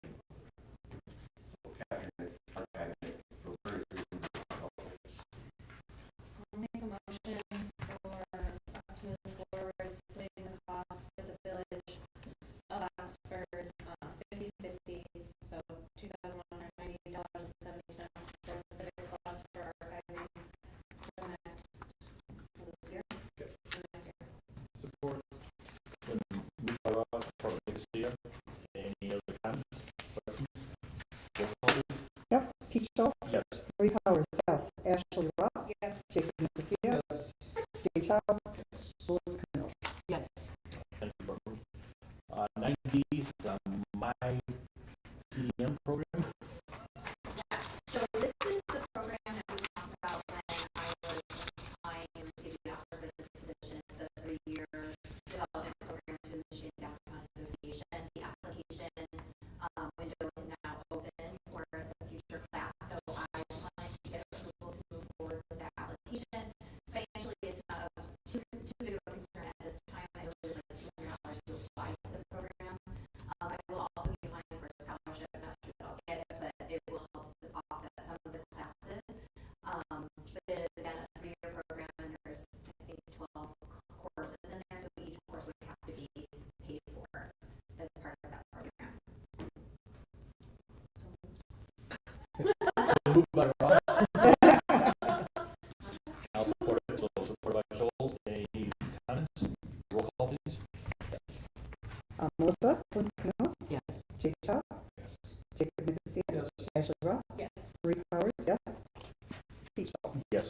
S8: So capturing it, archiving it, for various reasons, is helpful.
S3: I'll make a motion for us to move forward, splitting the cost for the village of Oxford, 50/50, so $2,198.70 for the civic cost for archiving for the next, was it this year?
S8: Yep.
S3: For the next year.
S1: Support. Been moved by Ross, support by Garcia. Any other comments? Questions? Roll call, please.
S2: Yep, Pete Schultz.
S1: Yes.
S2: Marie Powers, yes. Ashley Ross.
S3: Yes.
S2: Jacob Nicosia.
S7: Yes.
S2: Jay Chow. Louis Camille.
S3: Yes.
S1: Thank you, Barbara. 9D, my PDM program.
S4: So this is the program that we talked about when I was applying and receiving the offer for this position. It's the 3-year development program through the Michigan Downtown Association. The application window is now open for the future class. So I wanted to get approval to move forward with that application. Financially, it's not too big of a concern at this time. I know there's like $200 to apply to the program. I will also be applying for a scholarship. I'm not sure that I'll get it, but it will help to offset some of the classes. But it is again a 3-year program, and there's I think 12 courses in there, so each course would have to be paid for as part of that program.
S1: Moved by Ross. I'll support it, so supported by Schultz. Any comments? Roll call, please.
S2: Melissa Camille.
S3: Yes.
S2: Jay Chow.
S1: Yes.
S2: Jacob Nicosia.
S7: Yes.
S2: Ashley Ross.
S3: Yes.
S2: Marie Powers, yes. Pete Schultz.
S1: Yes.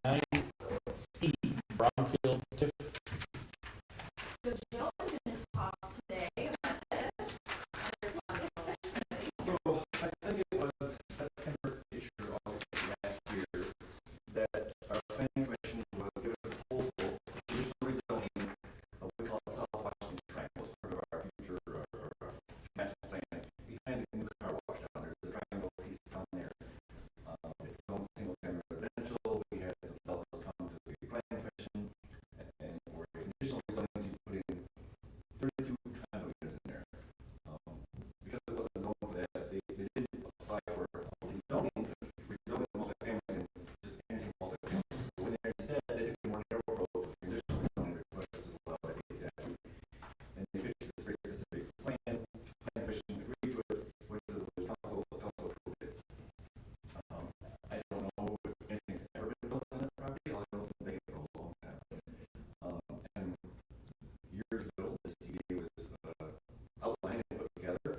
S1: 9E, Brownfield TIF.
S4: So Joe is going to talk today about this.
S8: So I think it was September this year, August of last year, that our planning commission was given a proposal for additional rezoning of what we call the South Washington Triangle as part of our future master plan. Behind the new car wash down there, there's a triangle piece down there. It's own single family residential. We had some developers come to the planning commission and for conditional rezoning to put in 32 condo units in there. Because it wasn't zoned for that, they did apply for rezoning multifamily and just anything multifamily. When they instead, they didn't want to narrow road with conditional rezoning request, which is allowed by state statute. And they pitched this very specific plan, planning commission agreed to it, went to the village council approved it. I don't know if anything's ever been built on that property, all I know is it's been vacant for a long time. And years ago, this DDA was outlined and put together.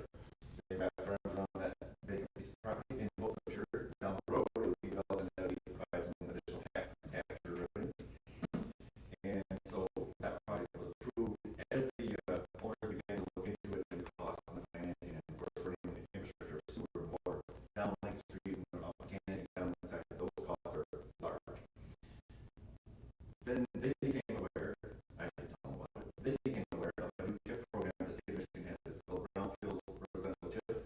S8: They wrapped around that vacant piece of property in hopes of sure down the road it would be developed and that would provide some additional tax capture revenue. And so that project was approved as the owner began to look into it and the cost and the financing and of course running the infrastructure, sewer, and water down Lake Street and up Canyon down the side. Those costs are large. Then they became aware, I didn't know about it, they became aware of a new TIF program the state of Michigan has. It's called Brownfield Residential TIF.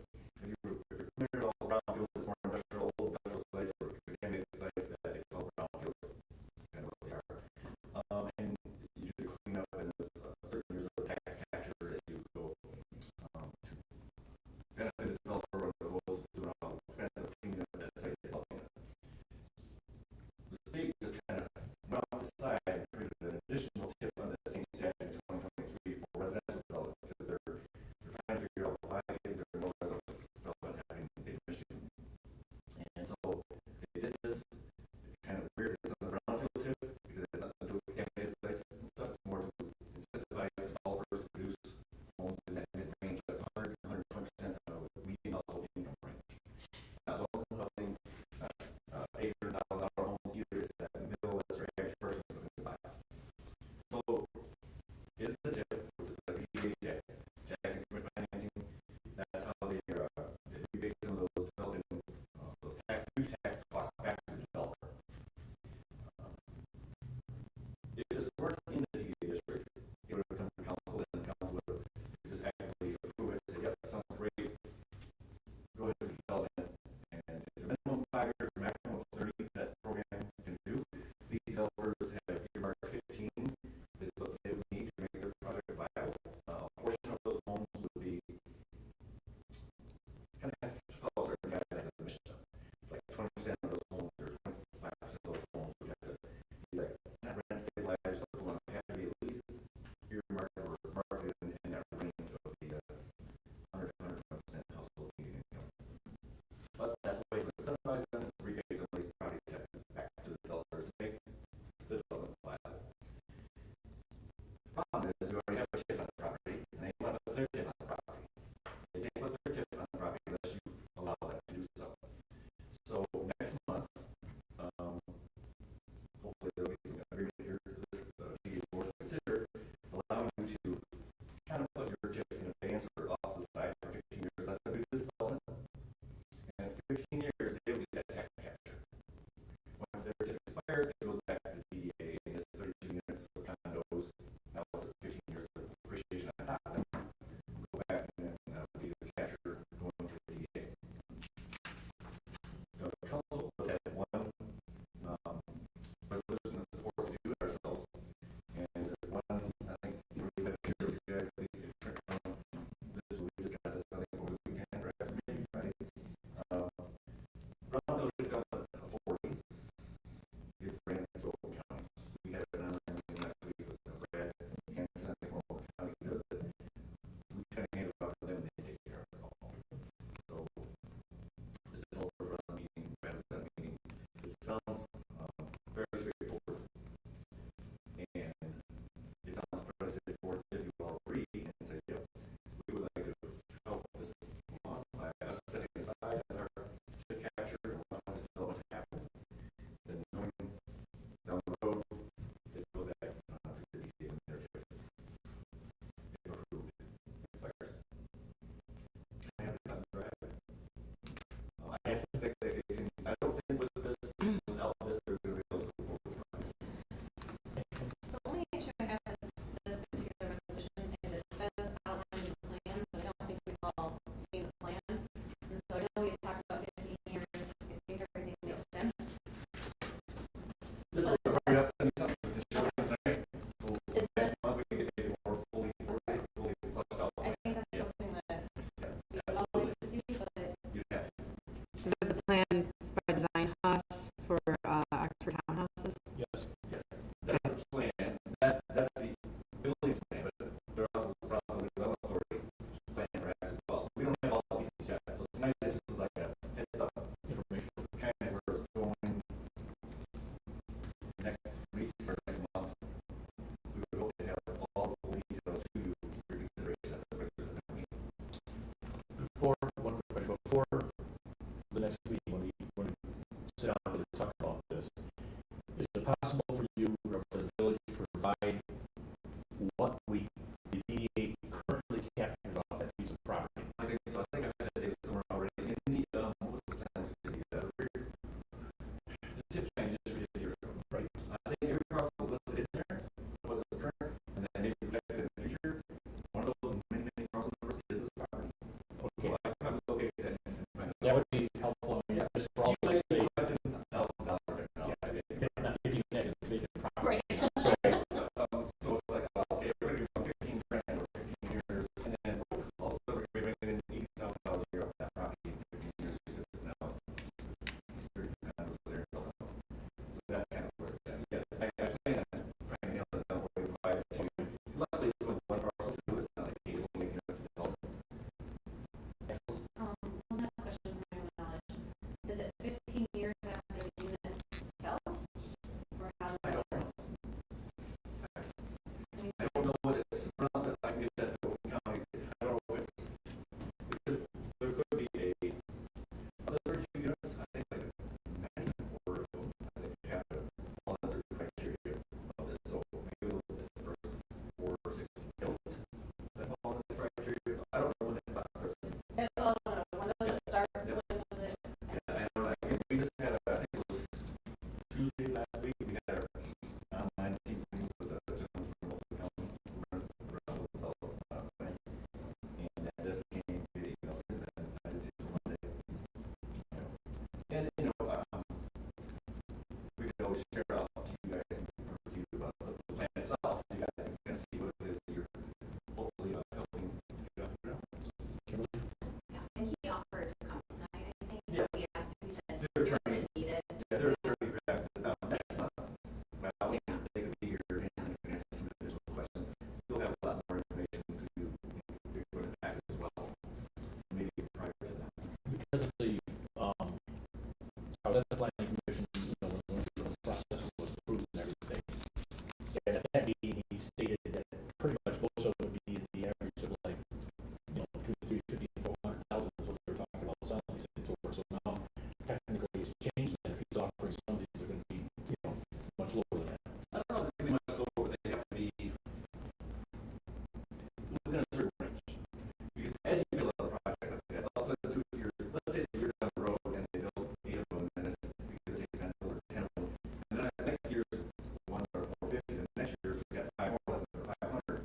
S8: If you're familiar with all brownfield, it's more industrial, old industrial sites or contaminated sites that they call brownfields, kind of what they are. And you do clean up and there's certain years of tax capture that you go to benefit the developer or the goals of doing all expensive cleaning up that site development. The state just kind of went off the side and created an additional TIF under the same statute in 2023 for residential development because they're trying to figure out why is there no residential development happening in the state of Michigan. is you already have a TIF on the property, and they want to put their TIF on the property. They can't put their TIF on the property unless you allow them to do so. So next month, hopefully there'll be some agreement here to this DDA board to consider allowing you to kind of put your TIF in advance or off the side for 15 years, let them do this development. And in 15 years, they will get that tax capture. Once their TIF expires, it goes back to the DDA, and it's 32 units of condos. Now, with 15 years of appreciation on top of them, go back and be the capture going to the DDA. The council looked at one resolution of support to do it ourselves, and one, I think, you guys at least check on this. We just got this, I think, over the weekend, or after maybe Friday. Brownfield redevelopment authority is brand new to Oakland County. We had an online meeting last week with Brad Hanson, I think, from Oakland County, does it. We kind of hand it off to them, and they take care of it all. So the developers run the meeting, Brad was at the meeting. It sounds very straightforward, and it sounds fairly straightforward if you all agree and say, yep, we would like to help this along by us setting aside our TIF capture and allowing this development to happen. Then going down the road, they go back to the DDA and their TIF. If approved, expires. I have to cut the drag. I don't think they can, I don't think with this, without this, they're going to be able to move forward.
S4: The only issue I have with this particular resolution is it says outline the plan, but I don't think we've all seen the plan. And so I know we talked about 15 years, I think everything makes sense.
S8: This will hurry up, send me something to show them tonight. So
S4: Is
S8: next
S4: this,
S8: month we can get maybe more fully fleshed out.
S4: I think that's
S8: Yes.
S4: something that
S8: Yeah,
S4: we all
S8: absolutely.
S4: like to see, but
S8: You have to.
S3: Is it the plan by design costs for Oxford townhouses?
S1: Yes.
S8: Yes, that's the plan. That's the building plan, but there also is the problem with the authority plan perhaps as well. So we don't have all the pieces yet. So tonight this is like a heads up information. This is kind of where it's going next week or next month. We would hope to have all the details to you for consideration at the regular meeting.
S1: Before, one quick question, before the next meeting, when we sit down to talk about this, is it possible for you or for the village to provide what the DDA currently captures off that piece of property?
S8: I think so. I think I've had a date somewhere already. In the, what was the plan? The TIF plan you just read a year ago.
S1: Right.
S8: I think every parcel is listed in there, what is current, and then maybe projected in the future. One of those many, many parcel numbers is this property.
S1: Okay,
S8: So I can have a look at that and find out.
S1: that would be helpful. I mean, just for all the sake,
S8: $1,000 right now.
S1: yeah, if you can, it's vacant property.
S4: Right.
S1: So,
S8: So it's like, okay, we're going to do 15 grand or 15 years, and then all of a sudden we're bringing in $80,000 a year off that property in 15 years because now there's kind of there. So that's kind of where it's at. Yeah, I plan on trying to nail it down where we provide it to you. Luckily, it's with one parcel too. It's not like hey, we'll make it development.
S4: one last question for my own knowledge. Is it 15 years after the unit sell? Or how does
S8: I
S4: that
S8: don't
S4: work?
S8: know. I don't know what it's from, but I can get that to Oakland County. I don't know if it's because there could be other 32 units. I think like 94 of them. I think have to fall under the criteria of this. So maybe it's the first 4 or 6 built that fall under the criteria. I don't know when that starts.
S4: That's all I know. When does it start? When was it?
S8: Yeah, I don't know. We just had I think it was Tuesday last week. We had our online teams meeting with the gentleman from Oakland County who runs the development plan. And this came via email since then. I did see it Monday. And we can always share it out to you guys and review about the plan itself. You guys can kind of see what it is that you're hopefully helping get off the ground.
S1: Kimberly?
S4: Yeah, and he offered to come tonight, I think.
S8: Yeah.
S4: We asked, he said,
S8: Their
S4: if
S8: attorney,
S4: it needed.
S8: yeah, their attorney drafted it out next month. Well, they could be here and answer some additional questions. You'll have a lot more information to put it back as well. Maybe prior to that.
S1: Because the, I was at the planning commission, when the process was approved and everything. And at that meeting, he stated that pretty much technically has changed, and if he's offering some, these are gonna be, you know, much lower than that.
S8: I don't know if it's gonna be much lower, but they have to be within a certain range. Because as you build out a project, let's say, also 2 years, let's say it's a year down the road and they build 8 of them, and it's because it takes kind of over 10 of them. And then next year's ones are 450, and next year's we got 5 more left that are 500.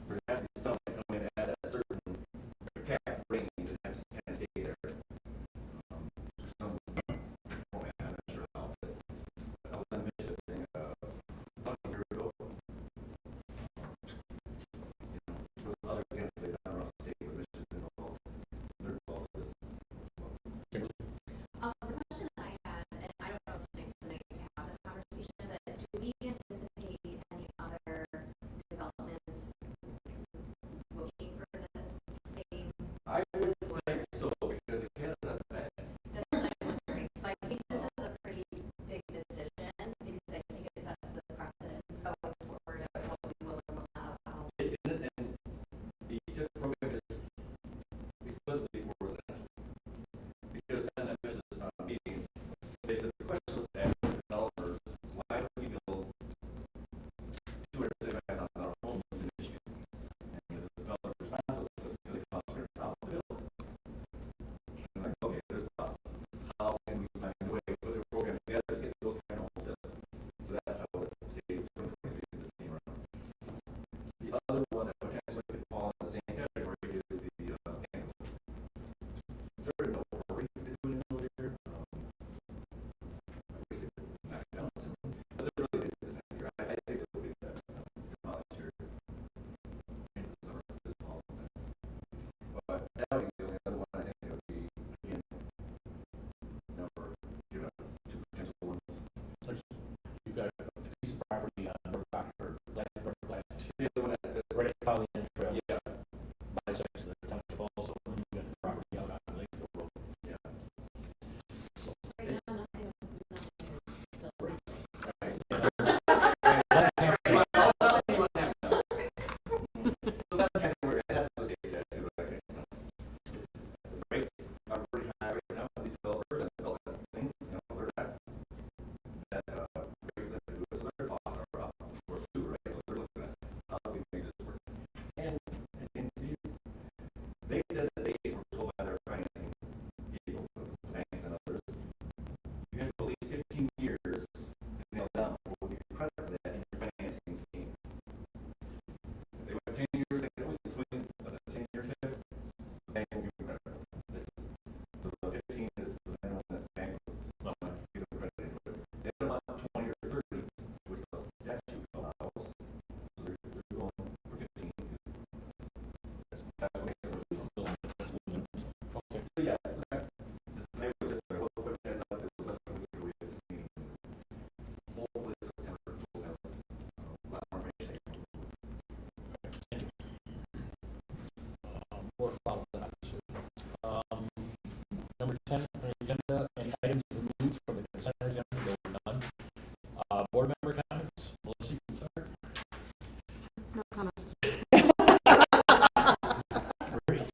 S8: There has to be some that come in at a certain cap range and have to kind of stay there. Some format, I'm not sure how, but I was on a mission thing about a year ago. With other examples they've done around the state, but Michigan's involved. They're involved with this as well.
S4: The question that I had, and I don't know if it's nice tonight to have the conversation, but do we anticipate any other developments looking for this same?
S8: I would think so, because it has that bad.
S4: That's what I'm wondering. So I think this is a pretty big decision because I think it sets the precedence going forward of what we will or will not allow.
S8: And the TIF program is explicitly for residential. Because at that business meeting, they said the question was asked to developers, why do we build $275,000 homes in Michigan? And the developer's response was, because it costs $100,000 to build. And I'm like, okay, there's a problem. How can we find a way to put the program together to get those kind of homes built? So that's how it stayed from 2023 this came around. The other one that potentially could fall in the same category is the angle. There is no hurry to do it in the year. I wish they could knock it down soon, but they're really busy this time of year. I think it'll be demolished here in the summer this fall. But that would be the only other one. I think it would be, again, number, give up 2 potential ones.
S1: You've got a piece of property on North Doctor, North Class 2,
S8: The other one,
S1: right at Pollyant Trail.
S8: yeah,
S1: Bisects the township also, and you got the property out on Lakeville Road.
S8: yeah.
S6: Right now, nothing is still.
S8: Well, nothing was happening. So that's kind of where that's what the state's at too, I think. The rates are pretty high right now for these developers and development things, you know, they're at that rate that they do, so their costs are up, of course, too, right? So they're looking at how do we make this work. And they said that they were told by their financing people, banks and others, you have to go at least 15 years to nail down before we give you credit for that in your financing scheme. If they went 10 years, they could only swing a 10-year TIF, bank will give you credit for this. So the 15 is the minimum that the bank will give them credit into it. They don't want 20 or 30, which the statute allows. So they're going for 15. That's what makes it still.
S1: Okay.
S8: So yeah, so that's maybe we'll just we'll put it as up as less than a week away this meeting. Hopefully September we'll have a lot more information.
S1: Thank you. More follow that. Number 10 on the agenda, any items removed from the consent agenda? There were none. Board member comments? Melissa, you can start.
S3: No comments.
S1: Great.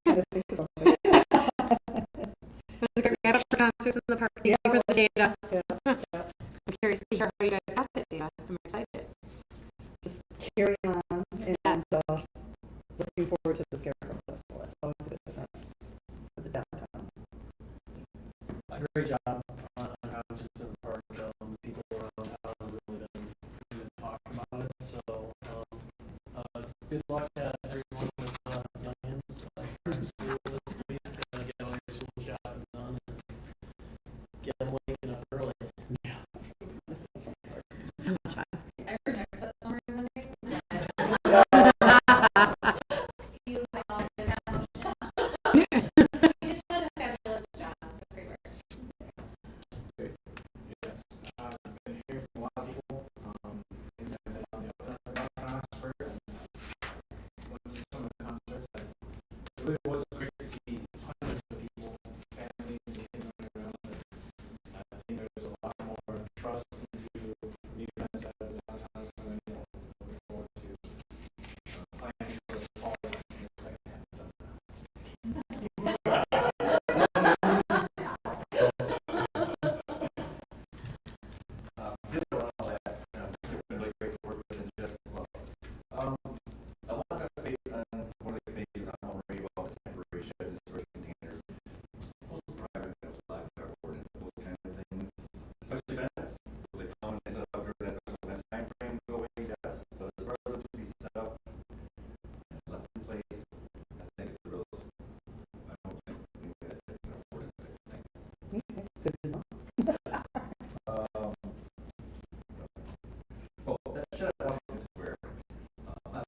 S2: Trying to think of something.
S3: It was great. We had up for concerts in the park. Thank you for the data.
S2: Yeah.
S3: I'm curious to hear how you guys got that data. I'm excited.
S2: Just carry on and looking forward to the Scarecrow Festival. That's always a good event for the downtown.
S7: A great job on concerts in the park. People around town have really been talking about it. So, good luck to everyone with youngins. Starting school this week. Get all your school shopping done. Get them waking up early.
S2: That's the fun part.
S3: So much fun.
S6: I remember that summer is amazing. You all did have it's such a fabulous job. It's great work.
S5: Yes, I've been hearing from a lot of people, things that have been on the other Oxford, and went to some of the concerts, and it really was great to see hundreds of people, families, kids running around, and I think
S8: special events, so they come and they set up during that special event time frame going, yes, but as far as them to be set up and left in place, I think it's a real, I don't think we it's an important thing.
S2: Okay, good to know.
S8: Um, oh, that shed at Washington Square, last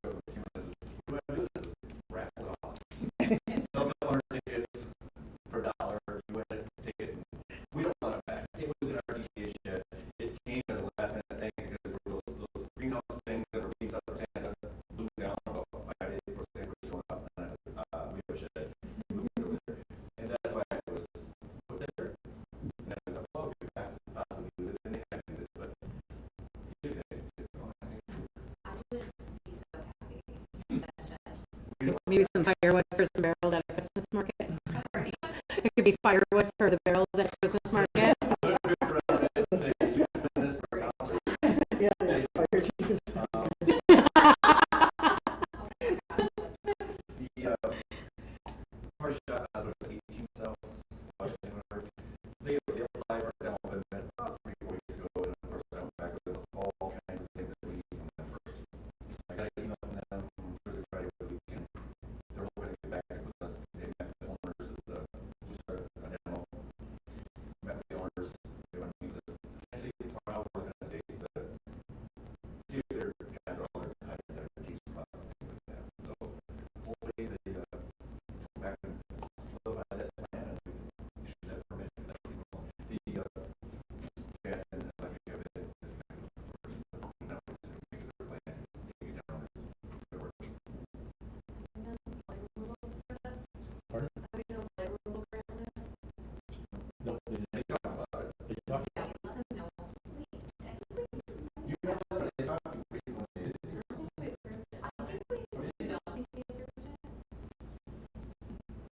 S8: joke with cameras is, what do I do this? Raffle it off. Sell $100 tickets for $1, you win a ticket. We don't want it back. It was in our DDA shed. It came as a last minute thing because there were those greenhouse things that were being set up Santa blew down about 5 days before Santa was showing up. And I said, we have a shed. Move it over there. And that's why it was put there. And then I thought, well, we could possibly use it. And they had used it, but you guys did it. I think
S4: I wouldn't be so happy with that shed.
S8: we don't
S3: Maybe some firewood for some barrels at a Christmas market. It could be firewood for the barrels at a Christmas market.
S8: put it around it and say, you can put this for $1.
S2: Yeah, that's fire chief is.
S8: The party shop out of 18 South Washington, whatever, they applied for a down payment about 3 weeks ago, and of course I went back with all kinds of things that we need from them first. I got an email from them Thursday, Friday, of the weekend. They're hoping to get back with us. They met the owners of the, we started a demo, met with the owners, they want to meet with us. Actually, tomorrow we're going to see if they're kind of all their eyes that are keys across and things like that. So hopefully they come back and solidify that plan and we should have permit for that. The gas and electric of it is kind of first. Now we just make sure the plan take it down is good work.
S1: Pardon? No,
S8: They talk about it.
S1: they talked
S4: Yeah, we let them know.
S8: You have to, they talk to you when they did it here.
S4: I think we don't think we approved it.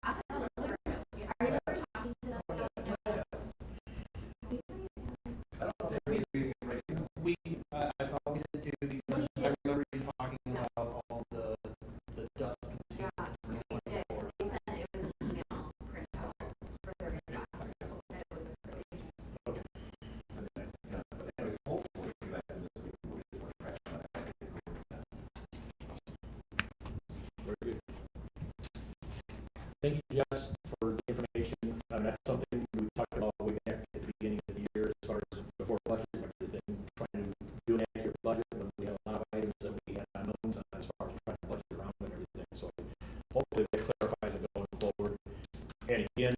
S4: I have to look through it. Are you ever talking to them about it?
S8: I don't think we do anything right now.
S7: We, I thought we did too, because I remember you talking about all the dust.
S4: Yeah, we did. They said it was an email printout for their request, that it was approved.
S8: So nice. Yeah, but anyways, hopefully we'll be back in this week. We'll get some more traction on that.
S1: very good. Thank you, Jess, for the information. That's something we talked about way back at the beginning of the year as far as before budget and everything, trying to do an accurate budget when we had a lot of items that we had unknowns on as far as trying to budget around and everything. So hopefully that clarifies it going forward. And again,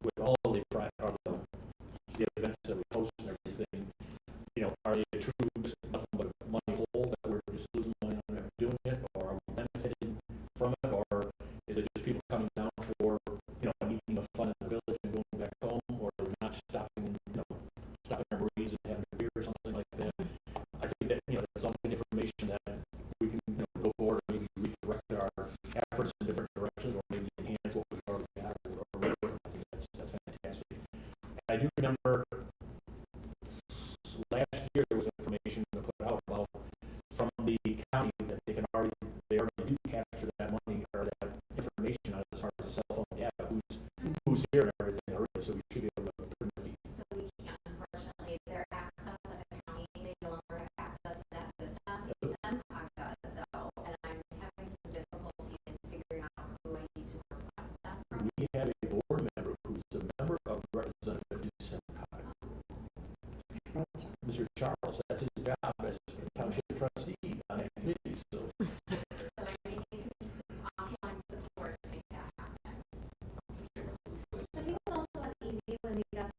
S1: with all the events that we host and everything, you know, are they a true just nothing but a money hole that we're just losing money on ever doing it, or are we benefiting from it, or is it just people coming down for, you know, a meeting of fun in the village and going back home, or not stopping and, you know, stopping at Marie's and having a beer or something like that? I think that, you know, there's some information that we can, you know, go forward and maybe redirect our efforts in different directions, or maybe enhance what we've already got, or whatever. I think that's fantastic. And I do remember last year there was information put out about from the county that they already do capture that money or that information out as far as the cell phone data, who's here and everything already, so we should be able to pretty much
S4: So we can't, unfortunately, their access at the county, they no longer have access to that system. SEMCOG does though, and I'm having some difficulty in figuring out who I need to request that from.
S1: we have a board member who's a member of Representative Semcott. Mr. Charles, that's his job as township trustee on that committee, so
S4: So I may need some offline support to make that happen.
S6: But he was also on EV when we got